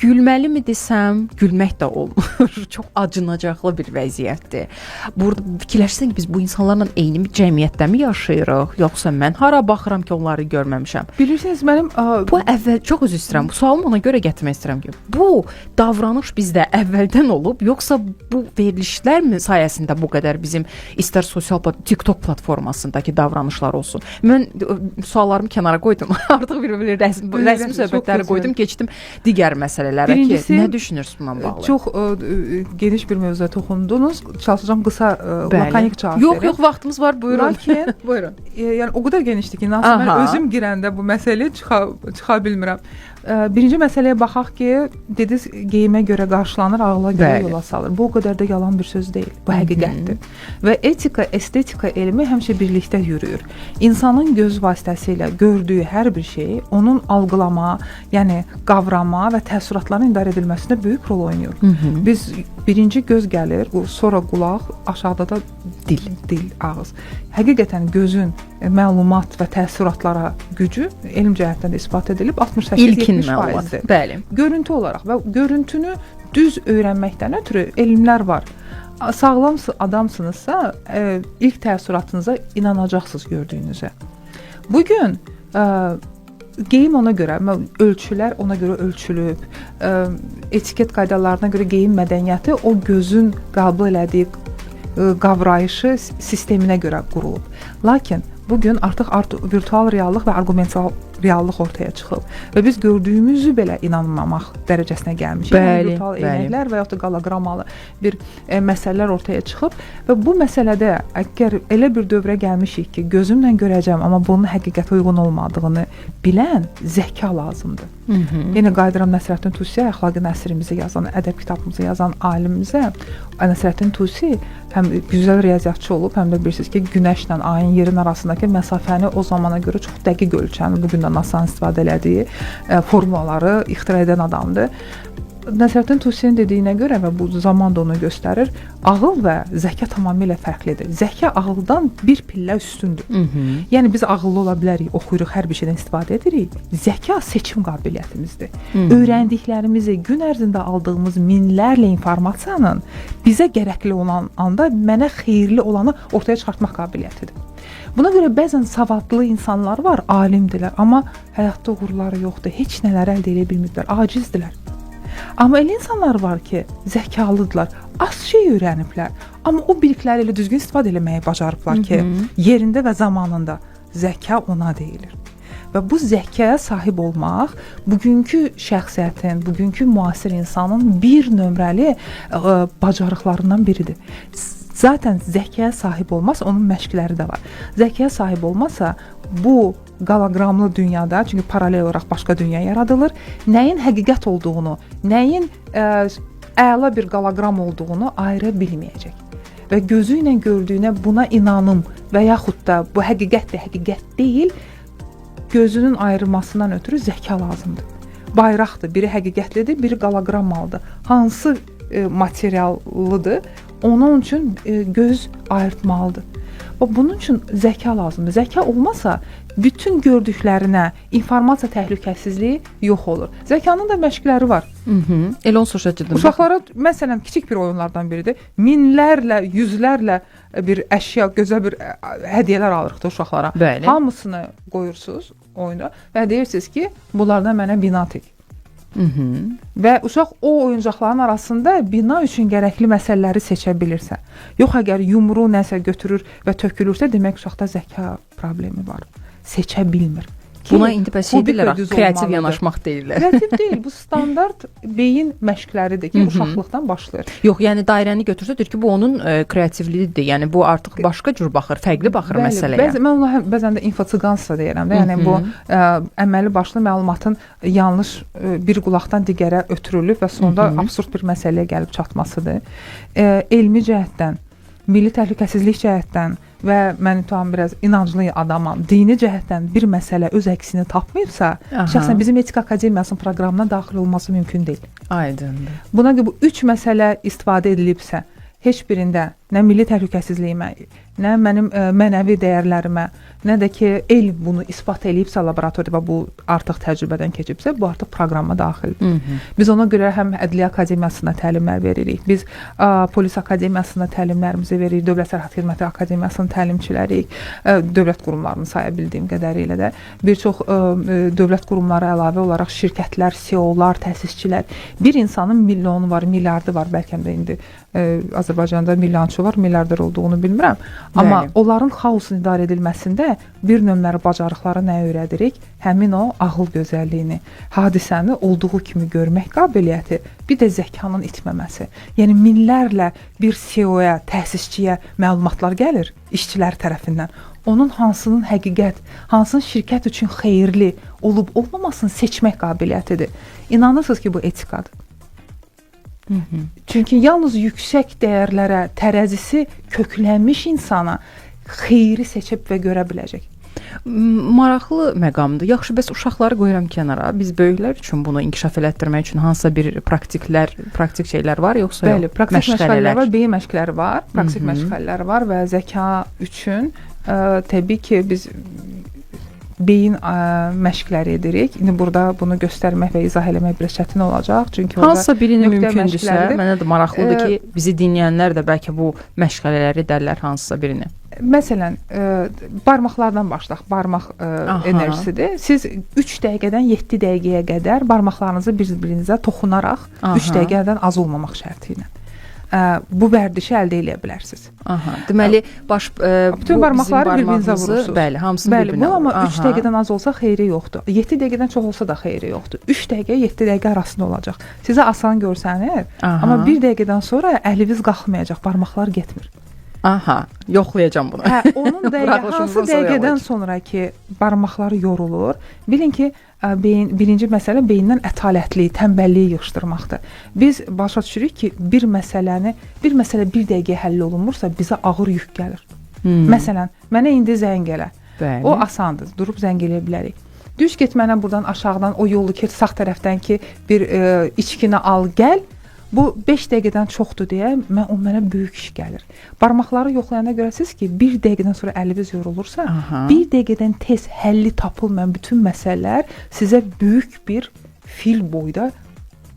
Gülməli mi desəm, gülmək də olmur. Çox acınacaqlı bir vəziyyətdir. Burada fikirləşsən ki, biz bu insanlarla eyni bir cəmiyyətdə mi yaşayırıq, yoxsa mən hara baxıram ki, onları görməmişəm. Bilirsiniz, mənim bu əvvəl çox üzr istəyirəm. Bu sualımı ona görə gətirmək istəyirəm ki, bu davranış bizdə əvvəldən olub, yoxsa bu verilişlər mi sayəsində bu qədər bizim istər sosial TikTok platformasındakı davranışlar olsun. Mən suallarımı kənara qoydum. Artıq bir rəsmi söhbətləri qoydum, keçdim digər məsələlərə. Birincisi, nə düşünürsünüz bununla bağlı? Çox geniş bir mövzuya toxundunuz. Çalışacağam qısa, lakanik cavab verim. Yox, vaxtımız var, buyurun. Lakin, buyurun. Yəni o qədər genişdir ki, mən özüm girəndə bu məsələyə çıxa bilmirəm. Birinci məsələyə baxaq ki, dediniz geyimə görə qarşılanır, ağla görə yola salır. Bu o qədər də yalan bir söz deyil. Bu həqiqətdir. Və etika, estetika elmi həmişə birlikdə yürüyür. İnsanın göz vasitəsilə gördüyü hər bir şey onun algılama, yəni qavrama və təəssüratların idarə edilməsində böyük rol oynayır. Biz birinci göz gəlir, sonra qulaq, aşağıda da dil, ağız. Həqiqətən gözün məlumat və təəssüratlara gücü elm cəhətdən də isbat edilib 68-70%. Bəli. Görüntü olaraq və görüntünü düz öyrənməkdən ötürü elmlər var. Sağlam adamsınızsa ilk təəssüratınıza inanacaqsınız gördüyünüzə. Bugün geyim ona görə, ölçülər ona görə ölçülüb, etiket qaydalarına görə geyim mədəniyyəti o gözün qəbul elədiyi qavrayışı sisteminə görə qurulub. Lakin bugün artıq virtual reallıq və argumental reallıq ortaya çıxıb və biz gördüyümüzü belə inanmamaq dərəcəsinə gəlmişik. Bəli, virtual eynəklər və ya da qologrammalı bir məsələlər ortaya çıxıb və bu məsələdə əgər elə bir dövrə gəlmişik ki, gözümlə görəcəm, amma bunun həqiqətə uyğun olmadığını bilən zəka lazımdır. Yenə qayıdıram Nəsrəddin Tusiyə, əxlaqi nəsrimizi yazan, ədəb kitabımızı yazan alimimizə. Nəsrəddin Tusi həm gözəl riyaziyyatçı olub, həm də bilirsiniz ki, günəşlə ayın, yerin arasındakı məsafəni o zamana görə çox dəqiq ölçən, bugün də NASA-nın istifadə elədiyi formulaları ixtira edən adamdır. Nəsrəddin Tusinin dediyinə görə və bu zaman da onu göstərir, ağıl və zəka tamamilə fərqlidir. Zəka ağıldan bir pillə üstündür. Yəni biz ağıllı ola bilərik, oxuyuruq, hər bir şeydən istifadə edirik. Zəka seçim qabiliyyətimizdir. Öyrəndiklərimizi, gün ərzində aldığımız minlərlə informasiyanın bizə gərəkli olan anda mənə xeyirli olanı ortaya çıxartmaq qabiliyyətidir. Buna görə bəzən savadlı insanlar var, alimdirlər, amma həyatda uğurları yoxdur, heç nələr əldə edə bilmirlər, acizdirlər. Amma elə insanlar var ki, zəkalıdırlar, az şey öyrəniblər, amma o bilikləri ilə düzgün istifadə etməyi bacarıblar ki, yerində və zamanında zəka ona deyilir. Və bu zəkaya sahib olmaq bugünkü şəxsiyyətin, bugünkü müasir insanın bir nömrəli bacarıqlarından biridir. Zaten zəkaya sahib olmasa onun məşqləri də var. Zəkaya sahib olmasa bu qoloqramlı dünyada, çünki paralel olaraq başqa dünya yaradılır, nəyin həqiqət olduğunu, nəyin əla bir qoloqram olduğunu ayıra bilməyəcək. Və gözü ilə gördüyünə buna inanım və yaxud da bu həqiqətdir, həqiqət deyil, gözünün ayrılmasından ötürü zəka lazımdır. Bayraqdır, biri həqiqətlidir, biri qoloqrammalıdır. Hansı materiallıdır, onun üçün göz ayırtmalıdır. Və bunun üçün zəka lazımdır. Zəka olmasa bütün gördüklərinə informasiya təhlükəsizliyi yox olur. Zəkanın da məşqləri var. Elə onu soruşacaqdım. Uşaqlara məsələn kiçik bir oyunlardan biridir. Minlərlə, yüzlərlə bir əşya, gözəl bir hədiyyələr alırıq da uşaqlara. Bəli. Hamısını qoyursunuz oyuna və deyirsiniz ki, bunlardan mənə bina tik. Və uşaq o oyuncaqların arasında bina üçün gərəkli məsələləri seçə bilirsə. Yox, əgər yumru nəsə götürür və tökülürsə, demək uşaqda zəka problemi var. Seçə bilmir. Buna indi bəs edirlər, kreativ yanaşmaq deyirlər. Kreativ deyil, bu standart beyin məşqləridir ki, uşaqlıqdan başlayır. Yox, yəni dairəni götürsə deyir ki, bu onun kreativliyidir. Yəni bu artıq başqa cür baxır, fərqli baxır məsələyə. Mən ona bəzən də infotsiqansa deyirəm də, yəni bu əməli başlı məlumatın yanlış bir qulaqdan digərə ötürülüb və sonda absurd bir məsələyə gəlib çatmasıdır. Elmi cəhətdən, milli təhlükəsizlik cəhətdən və mən tam biraz inanclı adamam, dini cəhətdən bir məsələ öz əksini tapmayıbsa, şəxsən bizim Etika Akademiyasının proqramına daxil olması mümkün deyil. Aydındır. Buna görə bu 3 məsələ istifadə edilibsə, heç birində nə milli təhlükəsizliyimə, nə mənim mənəvi dəyərlərimə, nə də ki, elm bunu isbat edibsə laboratoriyada, bu artıq təcrübədən keçibsə, bu artıq proqrama daxildir. Biz ona görə həm Ədliyyə Akademiyasına təlimlər veririk, biz Polis Akademiyasına təlimlərimizi veririk, Dövlət Sərhəd Xidməti Akademiyasının təlimçiləriyik, dövlət qurumlarını saya bildiyim qədərilə də. Bir çox dövlət qurumları əlavə olaraq şirkətlər, CEO-lar, təsisçilər, bir insanın milyonu var, milyardı var, bəlkə də indi Azərbaycanda milyonçu var, milyarder olduğunu bilmirəm. Amma onların xaosun idarə edilməsində bir nömrəli bacarıqları nə öyrədirik? Həmin o ağıl gözəlliyini, hadisəni olduğu kimi görmək qabiliyyəti, bir də zəkanın itməməsi. Yəni minlərlə bir CEO-ya, təsisçiyə məlumatlar gəlir işçilər tərəfindən. Onun hansının həqiqət, hansının şirkət üçün xeyirli olub olmamasını seçmək qabiliyyətidir. İnanırsınız ki, bu etikadır. Çünki yalnız yüksək dəyərlərə tərəzisi köklənmiş insana xeyri seçib və görə biləcək. Maraqlı məqamdır. Yaxşı, bəs uşaqları qoyuram kənara. Biz böyüklər üçün bunu inkişaf elətdirmək üçün hansısa bir praktik şeylər var, yoxsa yox? Bəli, praktik məşğələlər var, beyin məşqləri var, praktik məşğələlər var və zəka üçün təbii ki, biz beyin məşqləri edirik. İndi burada bunu göstərmək və izah eləmək biraz çətin olacaq. Çünki hansısa birini mümkündürsə, mənə də maraqlıdır ki, bizi dinləyənlər də bəlkə bu məşğələləri edərlər hansısa birini. Məsələn, barmaqlardan başlayaq. Barmaq enerjisidir. Siz 3 dəqiqədən 7 dəqiqəyə qədər barmaqlarınızı bir-birinizə toxunaraq 3 dəqiqədən az olmamaq şərti ilə bu vərdişi əldə edə bilərsiniz. Deməli, bütün barmaqları bir-birinizə vurursunuz. Bəli, hamısını bir-birinə. Bu amma 3 dəqiqədən az olsa xeyri yoxdur. 7 dəqiqədən çox olsa da xeyri yoxdur. 3 dəqiqə 7 dəqiqə arasında olacaq. Sizə asan görsənir, amma 1 dəqiqədən sonra əliniz qalxmayacaq, barmaqlar getmir. Yoxlayacağam bunu. Onun hansı dəqiqədən sonra ki, barmaqları yorulur, bilin ki, birinci məsələ beyindən ətalətliyi, tənbəlliyi yığışdırmaqdır. Biz başa düşürük ki, bir məsələ bir dəqiqəyə həll olunmursa, bizə ağır yük gəlir. Məsələn, mənə indi zəng elə. O asandır, durub zəng eləyə bilərik. Düz get mənə buradan aşağıdan o yolu keç, sağ tərəfdən ki bir içkini al, gəl. Bu 5 dəqiqədən çoxdur deyə mənə böyük iş gəlir. Barmaqları yoxlayana görəsiz ki, 1 dəqiqədən sonra əliniz yorulursa, 1 dəqiqədən tez həlli tapılmayan bütün məsələlər sizə böyük bir fil boyda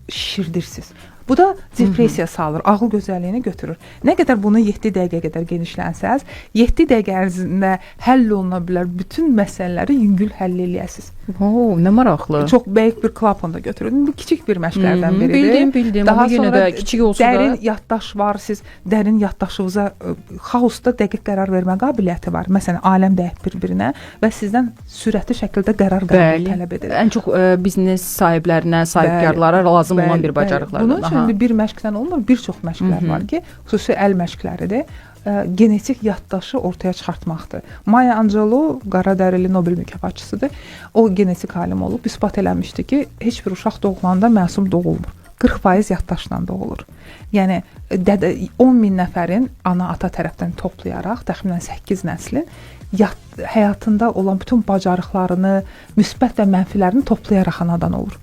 şişirdirsiniz. Bu da depressiya salır, ağıl gözəlliyini götürür. Nə qədər bunu 7 dəqiqə qədər genişlənsəz, 7 dəqiqə ərzində həll oluna bilər bütün məsələləri yüngül həll eləyəsiniz. Nə maraqlı. Çox böyük bir klapan da götürür. Bu kiçik bir məşqlərdən biridir. Bildim. Daha yenə sonra də kiçik olsa dərin da yaddaş var. Siz dərin yaddaşınıza xaosda dəqiq qərar vermə qabiliyyəti var. Məsələn, aləm dəyib bir-birinə və sizdən sürətli şəkildə qərar tələb edir. Ən çox biznes sahiblərinə, sahibkarlara lazım olan bir bacarıqlardır. Bunun üçün bir məşqdən olmur, bir çox məşqlər var ki, xüsusi əl məşqləridir. Genetik yaddaşı ortaya çıxartmaqdır. Maya Angelou qaradərili Nobel mükafatçısıdır. O genetik alim olub, isbat eləmişdi ki, heç bir uşaq doğulanda məsum doğulmur. 40% yaddaşla doğulur. Yəni 10 min nəfərin ana-ata tərəfdən toplayaraq təxminən 8 nəslin həyatında olan bütün bacarıqlarını, müsbət və mənfilərini toplayaraq anadan olur.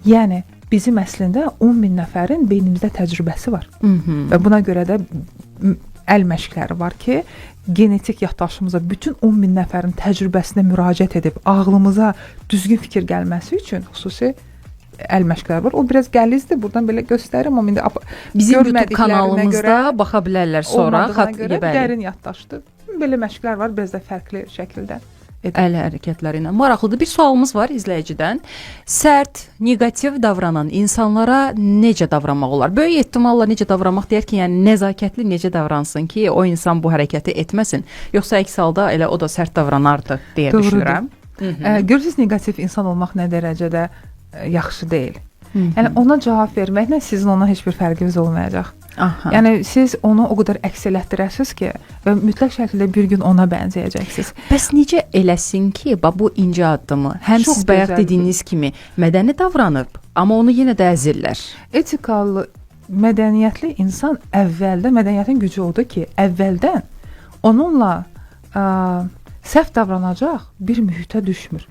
Yəni bizim əslində 10 min nəfərin beynimizdə təcrübəsi var. Və buna görə də əl məşqləri var ki, genetik yaddaşımıza bütün 10 min nəfərin təcrübəsinə müraciət edib ağlımıza düzgün fikir gəlməsi üçün xüsusi əl məşqləri var. O biraz gəlizdir. Buradan belə göstərim. Amma indi bizim YouTube kanalımızda baxa bilərlər sonra. Dərin yaddaşdır. Belə məşqlər var, biraz da fərqli şəkildə. Əl hərəkətləri ilə. Maraqlıdır. Bir sualımız var izləyicidən. Sərt, negativ davranan insanlara necə davranmaq olar? Böyük ehtimalla necə davranmaq deyər ki, yəni nəzakətli necə davransın ki, o insan bu hərəkəti etməsin. Yoxsa əks halda elə o da sərt davranardı deyə düşünürəm. Görürsünüz, negativ insan olmaq nə dərəcədə yaxşı deyil. Yəni ona cavab verməklə sizin ona heç bir fərqiniz olmayacaq. Yəni siz onu o qədər əks elətdirəsiniz ki, və mütləq şəkildə bir gün ona bənzəyəcəksiniz. Bəs necə eləsin ki, bu incə addımı həm çox siz bayaq dediyiniz kimi mədəni davranıb, amma onu yenə də əzirlər. Etikalı, mədəniyyətli insan əvvəldə, mədəniyyətin gücü odur ki, əvvəldən onunla səhv davranacaq bir mühitə düşmür.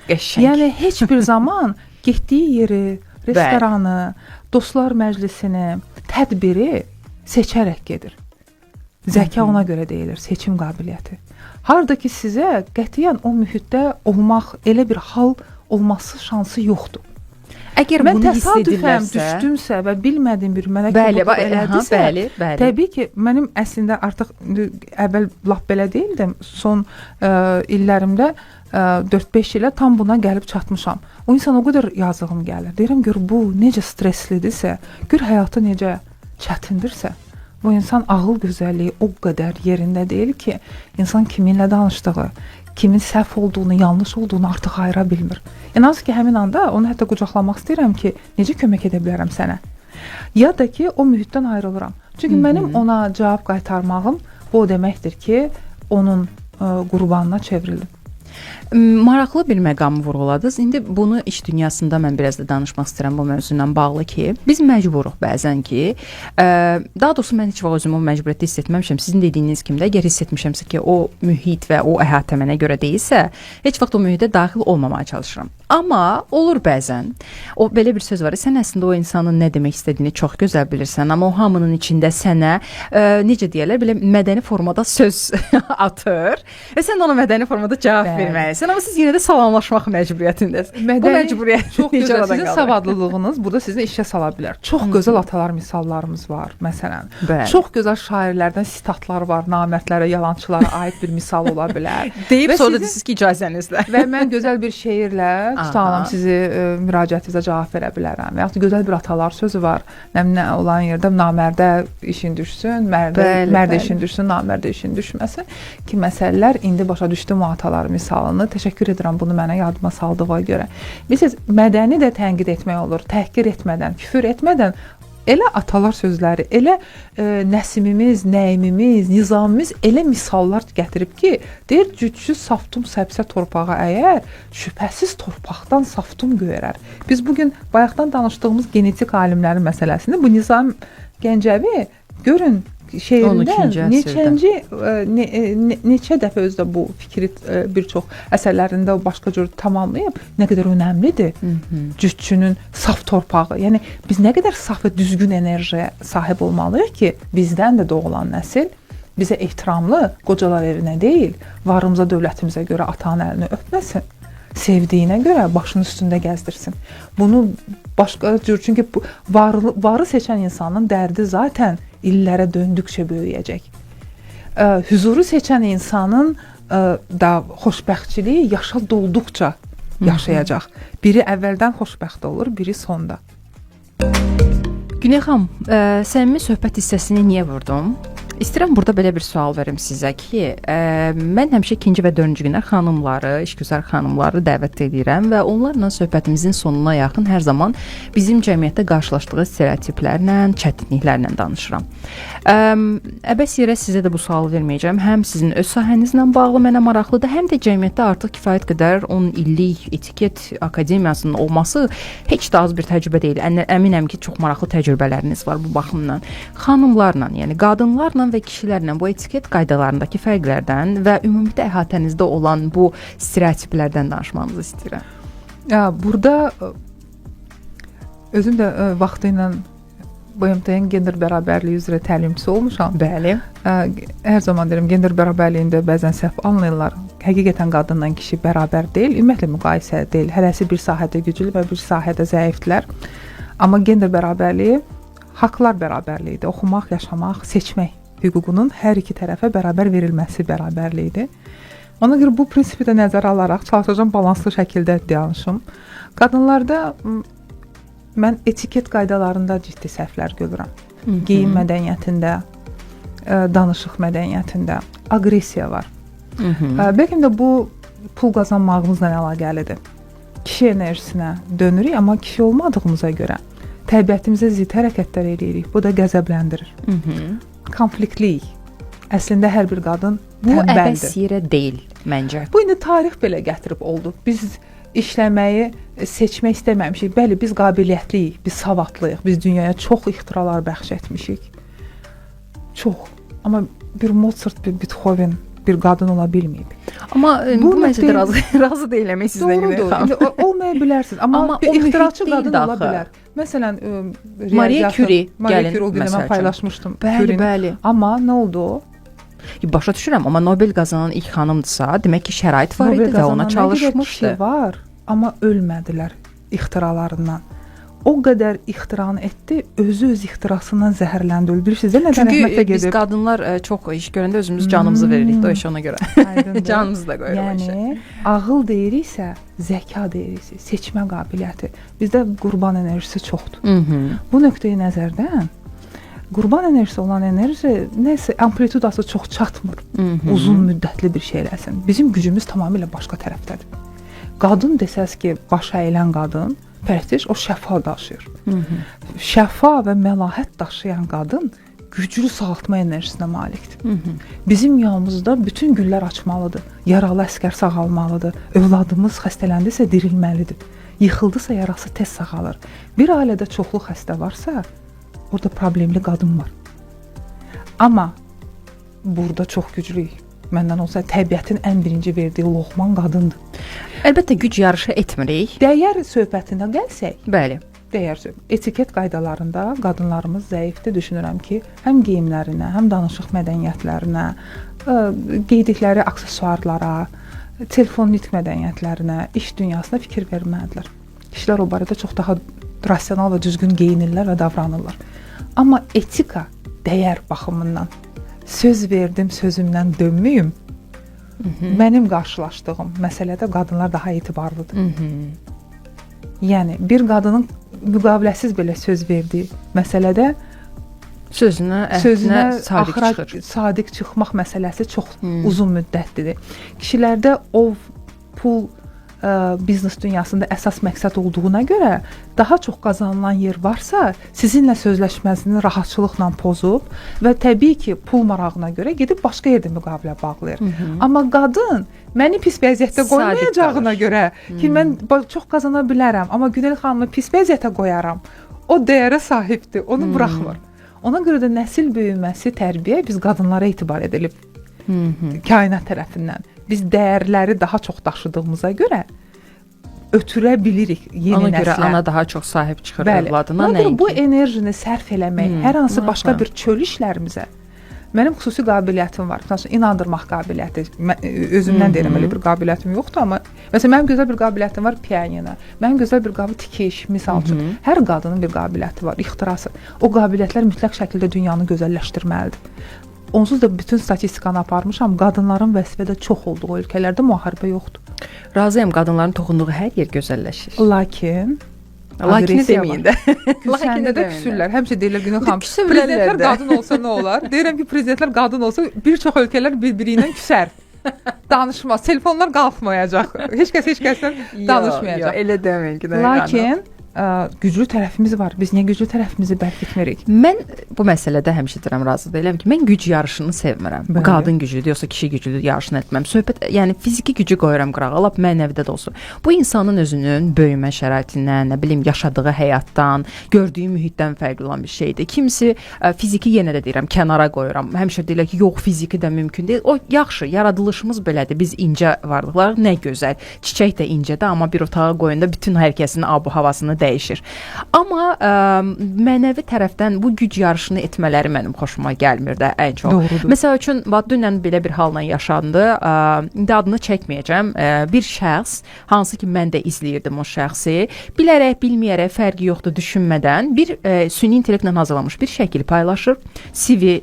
Qəşəng. Yəni heç bir zaman getdiyi yeri, restoranı, dostlar məclisini, tədbiri seçərək gedir. Zəka ona görə deyilir, seçim qabiliyyəti. Harda ki sizə qətiyyən o mühitdə olmaq, elə bir hal olması şansı yoxdur. Əgər mən bunu hiss təsadüfən edirlərsə, düşdümsə və bilmədiyim bir mənə elədisə, təbii ki, mənim əslində artıq əvvəl lap belə deyildim. Son illərimdə 4-5 ilə tam buna gəlib çatmışam. O insan o qədər yazığım gəlir. Deyirəm, gör bu necə stresslidirsə, gör həyatı necə çətindirsə. Bu insan ağıl gözəlliyi o qədər yerində deyil ki, insan kiminlə danışdığı, kimin səhv olduğunu, yanlış olduğunu artıq ayıra bilmir. En az ki, həmin anda onu hətta qucaqlamaq istəyirəm ki, necə kömək edə bilərəm sənə? Ya da ki, o mühitdən ayrılıram. Çünki mənim ona cavab qaytarmağım bu o deməkdir ki, onun qurbanına çevrildim. Maraqlı bir məqamı vurğuladınız. İndi bunu iş dünyasında mən biraz da danışmaq istəyirəm bu mövzuyla bağlı ki, biz məcburuq bəzən ki, daha doğrusu mən heç vaxt özümü məcburiyyətdə hiss etməmişəm. Sizin dediyiniz kimi də əgər hiss etmişəmsə ki, o mühit və o əhatə mənə görə deyilsə, heç vaxt o mühitə daxil olmamaya çalışıram. Amma olur bəzən, o belə bir söz var, sən əslində o insanın nə demək istədiyini çox gözəl bilirsən, amma o hamının içində sənə, necə deyərlər, belə mədəni formada söz atır və sən ona mədəni formada cavab verməlisən, amma siz yenə də salamlaşmaq məcburiyyətindəsiniz. Bu məcburiyyət çox gözəl, sizin savadlılığınız burada sizi işə sala bilər. Çox gözəl atalar misallarımız var, məsələn. Çox gözəl şairlərdən sitatlar var, namərdlərə, yalançılara aid bir misal ola bilər. Deyib sonra dediniz ki, icazənizlə. Və mən gözəl bir şeirlə tutalım sizi müraciətinizə cavab verə bilərəm. Və yaxud gözəl bir atalar sözü var. Nə olan yerdə namərdə işin düşsün, mərdə işin düşsün, namərdə işin düşməsin ki, məsələlər indi başa düşdüm o atalar misalını. Təşəkkür edirəm bunu mənə yadıma saldığa görə. Bilirsiniz, mədəni də tənqid etmək olur, təhqir etmədən, küfür etmədən. Elə atalar sözləri, elə Nəsimimiz, Nəimimiz, Nizamimiz elə misallar gətirib ki, deyir, cütsüz saftum səbsə torpağa əyər, şübhəsiz torpaqdan saftum göyərər. Biz bugün bayaqdan danışdığımız genetik alimlərin məsələsində bu Nizam Gəncəvi görün, şeirində 12-ci əsrdə. neçə dəfə özdə bu fikri bir çox əsərlərində başqa cür tamamlayıb, nə qədər önəmlidir. Cütçünün saf torpağı. Yəni biz nə qədər saf və düzgün enerjiyə sahib olmalıyıq ki, bizdən də doğulan nəsil bizə ehtiramlı qocalar evinə deyil, varımıza, dövlətimizə görə atanın əlini öpməsin. Sevdiyinə görə başının üstündə gəzdirsin. Bunu başqa cür, çünki varı seçən insanın dərdi zaten illərə döndükcə böyüyəcək. Huzuru seçən insanın da xoşbəxtçiliyi yaşa dolduqca yaşayacaq. Biri əvvəldən xoşbəxt olur, biri sonda. Güney xanım, səmimi söhbət hissəsini niyə vurdum? İstəyirəm burada belə bir sual verim sizə ki, mən həmişə 2-ci və 4-cü günlər xanımları, işgüzar xanımları dəvət edirəm və onlarla söhbətimizin sonuna yaxın hər zaman bizim cəmiyyətdə qarşılaşdığı stereotiplərlə, çətinliklərlə danışıram. Əbəs yerə sizə də bu sualı verməyəcəm. Həm sizin öz sahənizlə bağlı mənə maraqlıdır, həm də cəmiyyətdə artıq kifayət qədər 10 illik etiket akademiyasının olması heç də az bir təcrübə deyil. Əminəm ki, çox maraqlı təcrübələriniz var bu baxımdan. Xanımlarla, yəni qadınlarla və kişilərlə bu etiket qaydalarındakı fərqlərdən və ümumilikdə əhatənizdə olan bu stereotiplərdən danışmağınızı istəyirəm. Burada özüm də vaxtı ilə BMT-nin gender bərabərliyi üzrə təlimçisi olmuşam. Bəli. Hər zaman deyirəm, gender bərabərliyində bəzən səhv anlayırlar. Həqiqətən qadınla kişi bərabər deyil, ümumiyyətlə müqayisə deyil. Hərəsi bir sahədə güclü və bir sahədə zəifdilər. Amma gender bərabərliyi haqlar bərabərliyidir. Oxumaq, yaşamaq, seçmək hüququnun hər iki tərəfə bərabər verilməsi bərabərliyidir. Ona görə bu prinsipi də nəzərə alaraq çalışacağam balanslı şəkildə danışım. Qadınlarda mən etiket qaydalarında ciddi səhvlər görürəm. Geyim mədəniyyətində, danışıq mədəniyyətində aqressiya var. Bəlkə də bu pul qazanmağımızla əlaqəlidir. Kişi enerjisinə dönürük, amma kişi olmadığımıza görə təbiətimizə zidd hərəkətlər edirik. Bu da qəzəbləndirir. Konfliktlik. Əslində hər bir qadın tənbəldir. Bu əbəs yerə deyil məncə. Bu indi tarix belə gətirib oldu. Biz işləməyi seçmək istəməmişik. Bəli, biz qabiliyyətliyik, biz savadlıyıq, biz dünyaya çox ixtiralar bəxş etmişik. Çox. Amma bir Mozart, bir Beethoven bir qadın ola bilməyib. Amma bu məsələdə razı deyiləm sizdən. Doğrudur. Olmaya bilərsiniz. Amma bir ixtiraçı qadın ola bilər. Məsələn, Marie Curie o gün mən paylaşmışdım. Bəli. Amma nə oldu o? Başa düşürəm, amma Nobel qazanan ilk xanımdırsa, demək ki, şərait var idi və ona çalışmışdı. Var, amma ölmədilər ixtiralarından. O qədər ixtiranı etdi, özü öz ixtirasından zəhərləndi. Bilirsiniz, nədən rəhmətə gedib? Çünki biz qadınlar çox iş görəndə özümüz canımızı veririk də o iş ona görə. Canımızı da qoyuruq. Yəni, ağıl deyiriksə, zəka deyiriksə, seçmə qabiliyyəti. Bizdə qurban enerjisi çoxdur. Bu nöqteyi nəzərdən qurban enerjisi olan enerji nəsə amplitudası çox çatmır. Uzun müddətli bir şey eləsin. Bizim gücümüz tamamilə başqa tərəfdədir. Qadın desəz ki, baş əyilən qadın pərəstiş o şəfa daşıyır. Şəfa və məlahət daşıyan qadın güclü sağaltma enerjisinə malikdir. Bizim yanımızda bütün güllər açmalıdır. Yaralı əskər sağalmalıdır. Övladımız xəstələndisə dirilməlidir. Yıxıldısa yarası tez sağalır. Bir ailədə çoxlu xəstə varsa, orada problemli qadın var. Amma burada çox güclüyük. Məndən olsa təbiətin ən birinci verdiyi loğman qadındır. Əlbəttə güc yarışı etmirik. Dəyər söhbətinə gəlsək, bəli. Dəyər söhbət. Etiket qaydalarında qadınlarımız zəifdir, düşünürəm ki, həm geyimlərinə, həm danışıq mədəniyyətlərinə, geydikləri aksesuarlara, telefon nitq mədəniyyətlərinə, iş dünyasına fikir vermədilər. Kişilər o barədə çox daha rasional və düzgün geyinirlər və davranırlar. Amma etika, dəyər baxımından söz verdim, sözümdən dönməyim. Mənim qarşılaşdığım məsələdə qadınlar daha etibarlıdır. Yəni, bir qadının müqaviləsiz belə söz verdiyi məsələdə sözünə sadiq çıxmaq məsələsi çox uzun müddətlidir. Kişilərdə o pul biznes dünyasında əsas məqsəd olduğuna görə daha çox qazanılan yer varsa, sizinlə sözləşməsini rahatçılıqla pozub və təbii ki, pul marağına görə gedib başqa yerdə müqavilə bağlayır. Amma qadın məni pis vəziyyətdə qoymayacağına görə ki, mən çox qazana bilərəm, amma Günel xanımı pis vəziyyətə qoyaram, o dəyərə sahibdir, onu buraxmır. Ona görə də nəsil böyüməsi, tərbiyə biz qadınlara etibar edilib. Kainat tərəfindən. Biz dəyərləri daha çox daşıdığımıza görə ötürə bilirik yeni Ona nəslə. görə ana daha çox sahib çıxır övladına, Ona görə nəinki. bu enerjini sərf eləmək, hər hansı başqa bir çöl işlərimizə mənim xüsusi qabiliyyətim var. Məsələn, inandırmaq qabiliyyəti. Mən özümdən deyirəm, elə bir qabiliyyətim yoxdur, amma məsələn mənim gözəl bir qabiliyyətim var pianino. Mənim gözəl bir tikiş, misal üçün. Hər qadının bir qabiliyyəti var, ixtirası. O qabiliyyətlər mütləq şəkildə dünyanı gözəlləşdirməlidir. Onsuz da bütün statistikanı aparmışam, qadınların vəzifədə çox olduğu ölkələrdə müharibə yoxdur. Razıyam, qadınların toxunduğu hər yer gözəlləşir. Lakini deməyin də. Lakini də küsürlər. Həmişə deyirlər Günel xanım, küsürlərlər prezidentlər də. qadın olsa nə olar? Deyirəm ki, prezidentlər qadın olsa bir çox ölkələr bir-biri ilə küsər. Danışmaz. Telefonlar qalxmayacaq. Heç kəslə danışmayacaq. Yox, elə deməyin ki, Lakin güclü tərəfimiz var. Biz niyə güclü tərəfimizi bərk etmirik? Mən bu məsələdə həmişə deyirəm, razı deyiləm ki, mən güc yarışını sevmirəm. Bəli. Qadın güclüdür, yoxsa kişi güclüdür yarışını etməm. Söhbət, yəni fiziki gücü qoyuram qırağa, lap mənəvidə də olsun. Bu insanın özünün böyümə şəraitindən, nə bilim, yaşadığı həyatdan, gördüyü mühitdən fərqli olan bir şeydir. Kimisi fiziki yenə də deyirəm, kənara qoyuram. Həmişə deyirlər ki, yox, fiziki də mümkün deyil. O yaxşı, yaradılışımız belədir. Biz incə varlıqlar, nə gözəl. Çiçək də incədir, amma bir otağa qoyunda bütün hər kəsin ab-havasını dəyişir. Amma mənəvi tərəfdən bu güc yarışını etmələri mənim xoşuma gəlmir də ən çox. Doğrudur. Məsəl üçün, dünən belə bir halla yaşandı. İndi adını çəkməyəcəm. Bir şəxs, hansı ki mən də izləyirdim o şəxsi, bilərək, bilməyərək, fərqi yoxdur, düşünmədən bir süni intellektlə hazırlanmış bir şəkil paylaşır. CV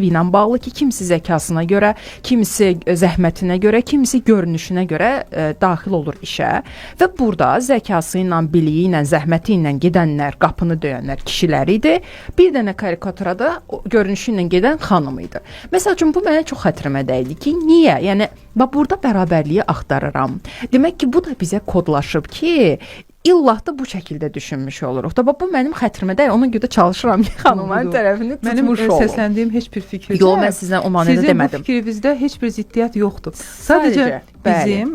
ilə bağlı ki, kimisi zəkasına görə, kimisi zəhmətinə görə, kimisi görünüşünə görə daxil olur işə və burada zəkası ilə, biliyi ilə, zəhməti ilə gedənlər, qapını döyənlər kişilər idi. Bir dənə karikaturada görünüşü ilə gedən xanım idi. Məsəl üçün bu mənə çox xətrimə dəydi ki, niyə? Yəni burada bərabərliyi axtarıram. Demək ki, bu da bizə kodlaşıb ki, illah da bu şəkildə düşünmüş oluruq. Da bu mənim xətrimə dəyir. Ona görə də çalışıram ki, xanımların tərəfini mənim tutmuş olum. səsləndiyim heç bir fikir Yox, mən sizdən o manada demədim. Sizin bu fikrinizdə heç bir ziddiyyət yoxdur. Sadəcə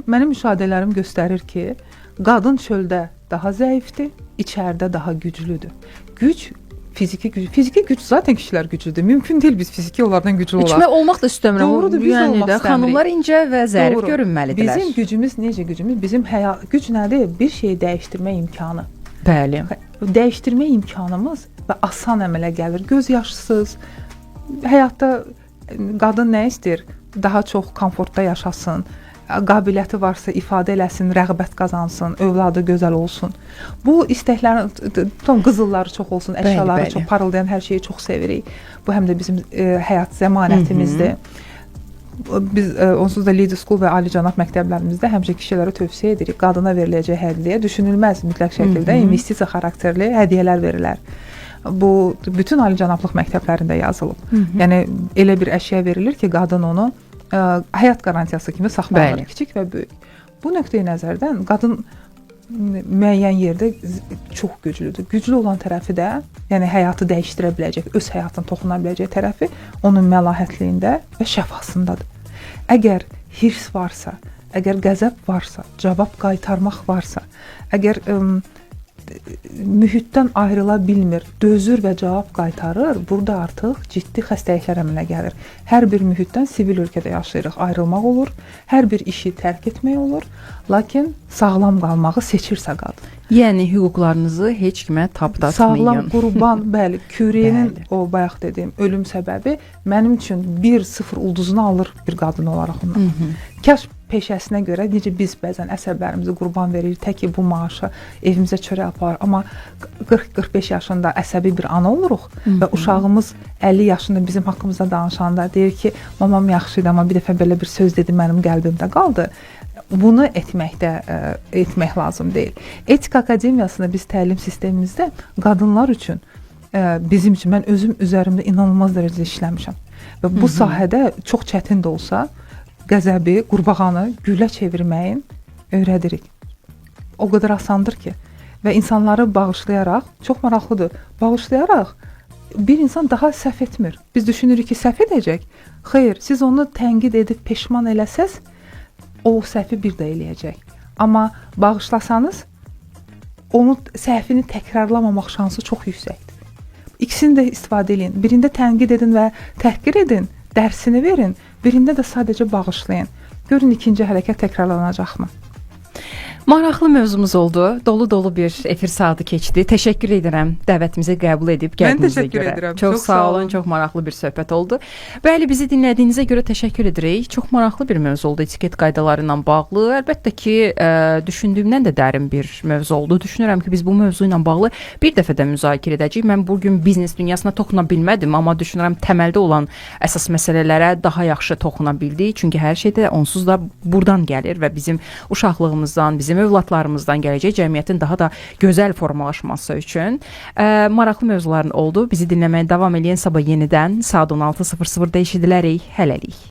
mənim müşahidələrim göstərir ki, qadın çöldə daha zəifdir, içəridə daha güclüdür. Fiziki güc zaten kişilər güclüdür. Mümkün deyil biz fiziki onlardan güclü olaq. İçmə olmaq da istəmirəm. Doğrudur, biz olmaq istəmirik. Xanımlar incə və zərif görünməlidirlər. Bizim gücümüz necə gücümüz? Bizim güc nədir? Bir şeyi dəyişdirmə imkanı. Bəli. Dəyişdirmə imkanımız və asan əmələ gəlir. Göz yaşsız. Həyatda qadın nə istəyir? Daha çox komfortda yaşasın. Qabiliyyəti varsa ifadə eləsin, rəğbət qazansın, övladı gözəl olsun. Bu istəklərin qızılları çox olsun, əşyaları çox parıldayan hər şeyi çox sevirik. Bu həm də bizim həyat zəmanətimizdir. Biz onsuz da Lady School və alicənab məktəblərimizdə həmişə kişilərə tövsiyə edirik. Qadına veriləcək hədiyyə düşünülməz mütləq şəkildə investisiya xarakterli hədiyyələr verirlər. Bu bütün alicənablıq məktəblərində yazılıb. Yəni elə bir əşya verilir ki, qadın onu həyat qarantiyası kimi saxlanır, kiçik və böyük. Bu nöqteyi nəzərdən qadın müəyyən yerdə çox güclüdür. Güclü olan tərəfi də, yəni həyatı dəyişdirə biləcək, öz həyatına toxuna biləcək tərəfi onun məlahətliyində və şəfasındadır. Əgər hirs varsa, əgər qəzəb varsa, cavab qaytarmaq varsa, əgər mühitdən ayrıla bilmir, dözür və cavab qaytarır, burada artıq ciddi xəstəliklər əmələ gəlir. Hər bir mühitdən sivil ölkədə yaşayırıq, ayrılmaq olur, hər bir işi tərk etmək olur, lakin sağlam qalmağı seçirsə qadın. Yəni hüquqlarınızı heç kimə tapdatmayın. Sağlam qurban, bəli, Küreynin o bayaq dediyim ölüm səbəbi mənim üçün 1-0 ulduzunu alır bir qadın olaraq ondan. Kəşf peşəsinə görə necə biz bəzən əsəblərimizi qurban veririk, təki bu maaşı evimizə çörək aparır, amma 40-45 yaşında əsəbi bir ana oluruq və uşağımız 50 yaşında bizim haqqımızda danışanda deyir ki, mamam yaxşıydı, amma bir dəfə belə bir söz dedi, mənim qəlbimdə qaldı. Bunu etmək lazım deyil. Etika Akademiyasında biz təlim sistemimizdə qadınlar üçün, bizim üçün, mən özüm üzərimdə inanılmaz dərəcədə işləmişəm. Və bu sahədə çox çətin də olsa, qəzəbi, qurbağanı gülə çevirməyin öyrədirik. O qədər asandır ki. Və insanları bağışlayaraq, çox maraqlıdır, bağışlayaraq bir insan daha səhv etmir. Biz düşünürük ki, səhv edəcək. Xeyr, siz onu tənqid edib peşman eləsəz, o səhvi bir də eləyəcək. Amma bağışlasanız, onun səhvini təkrarlamamaq şansı çox yüksəkdir. İkisini də istifadə edin. Birində tənqid edin və təhqir edin, dərsini verin. Birində də sadəcə bağışlayın. Görün ikinci hərəkət təkrarlanacaqmı? Maraqlı mövzumuz oldu. Dolu-dolu bir efir saatı keçdi. Təşəkkür edirəm dəvətimizi qəbul edib gəldiyinizə görə. edirəm. Çox sağ olun. Çox maraqlı bir söhbət oldu. Bəli, bizi dinlədiyinizə görə təşəkkür edirik. Çox maraqlı bir mövzu oldu etiket qaydaları ilə bağlı. Əlbəttə ki, düşündüyümdən də dərin bir mövzu oldu. Düşünürəm ki, biz bu mövzu ilə bağlı bir dəfə də müzakirə edəcəyik. Mən bu gün biznes dünyasına toxuna bilmədim, amma düşünürəm təməldə olan əsas məsələlərə daha yaxşı toxuna bildik. Çünki hər şey də onsuz da burdan gəlir və bizim uşaqlığımızdan, bizim övladlarımızdan gələcək cəmiyyətin daha da gözəl formalaşması üçün maraqlı mövzuların oldu. Bizi dinləməyə davam edən sabah yenidən saat 16:00-da eşidilərik. Hələlik.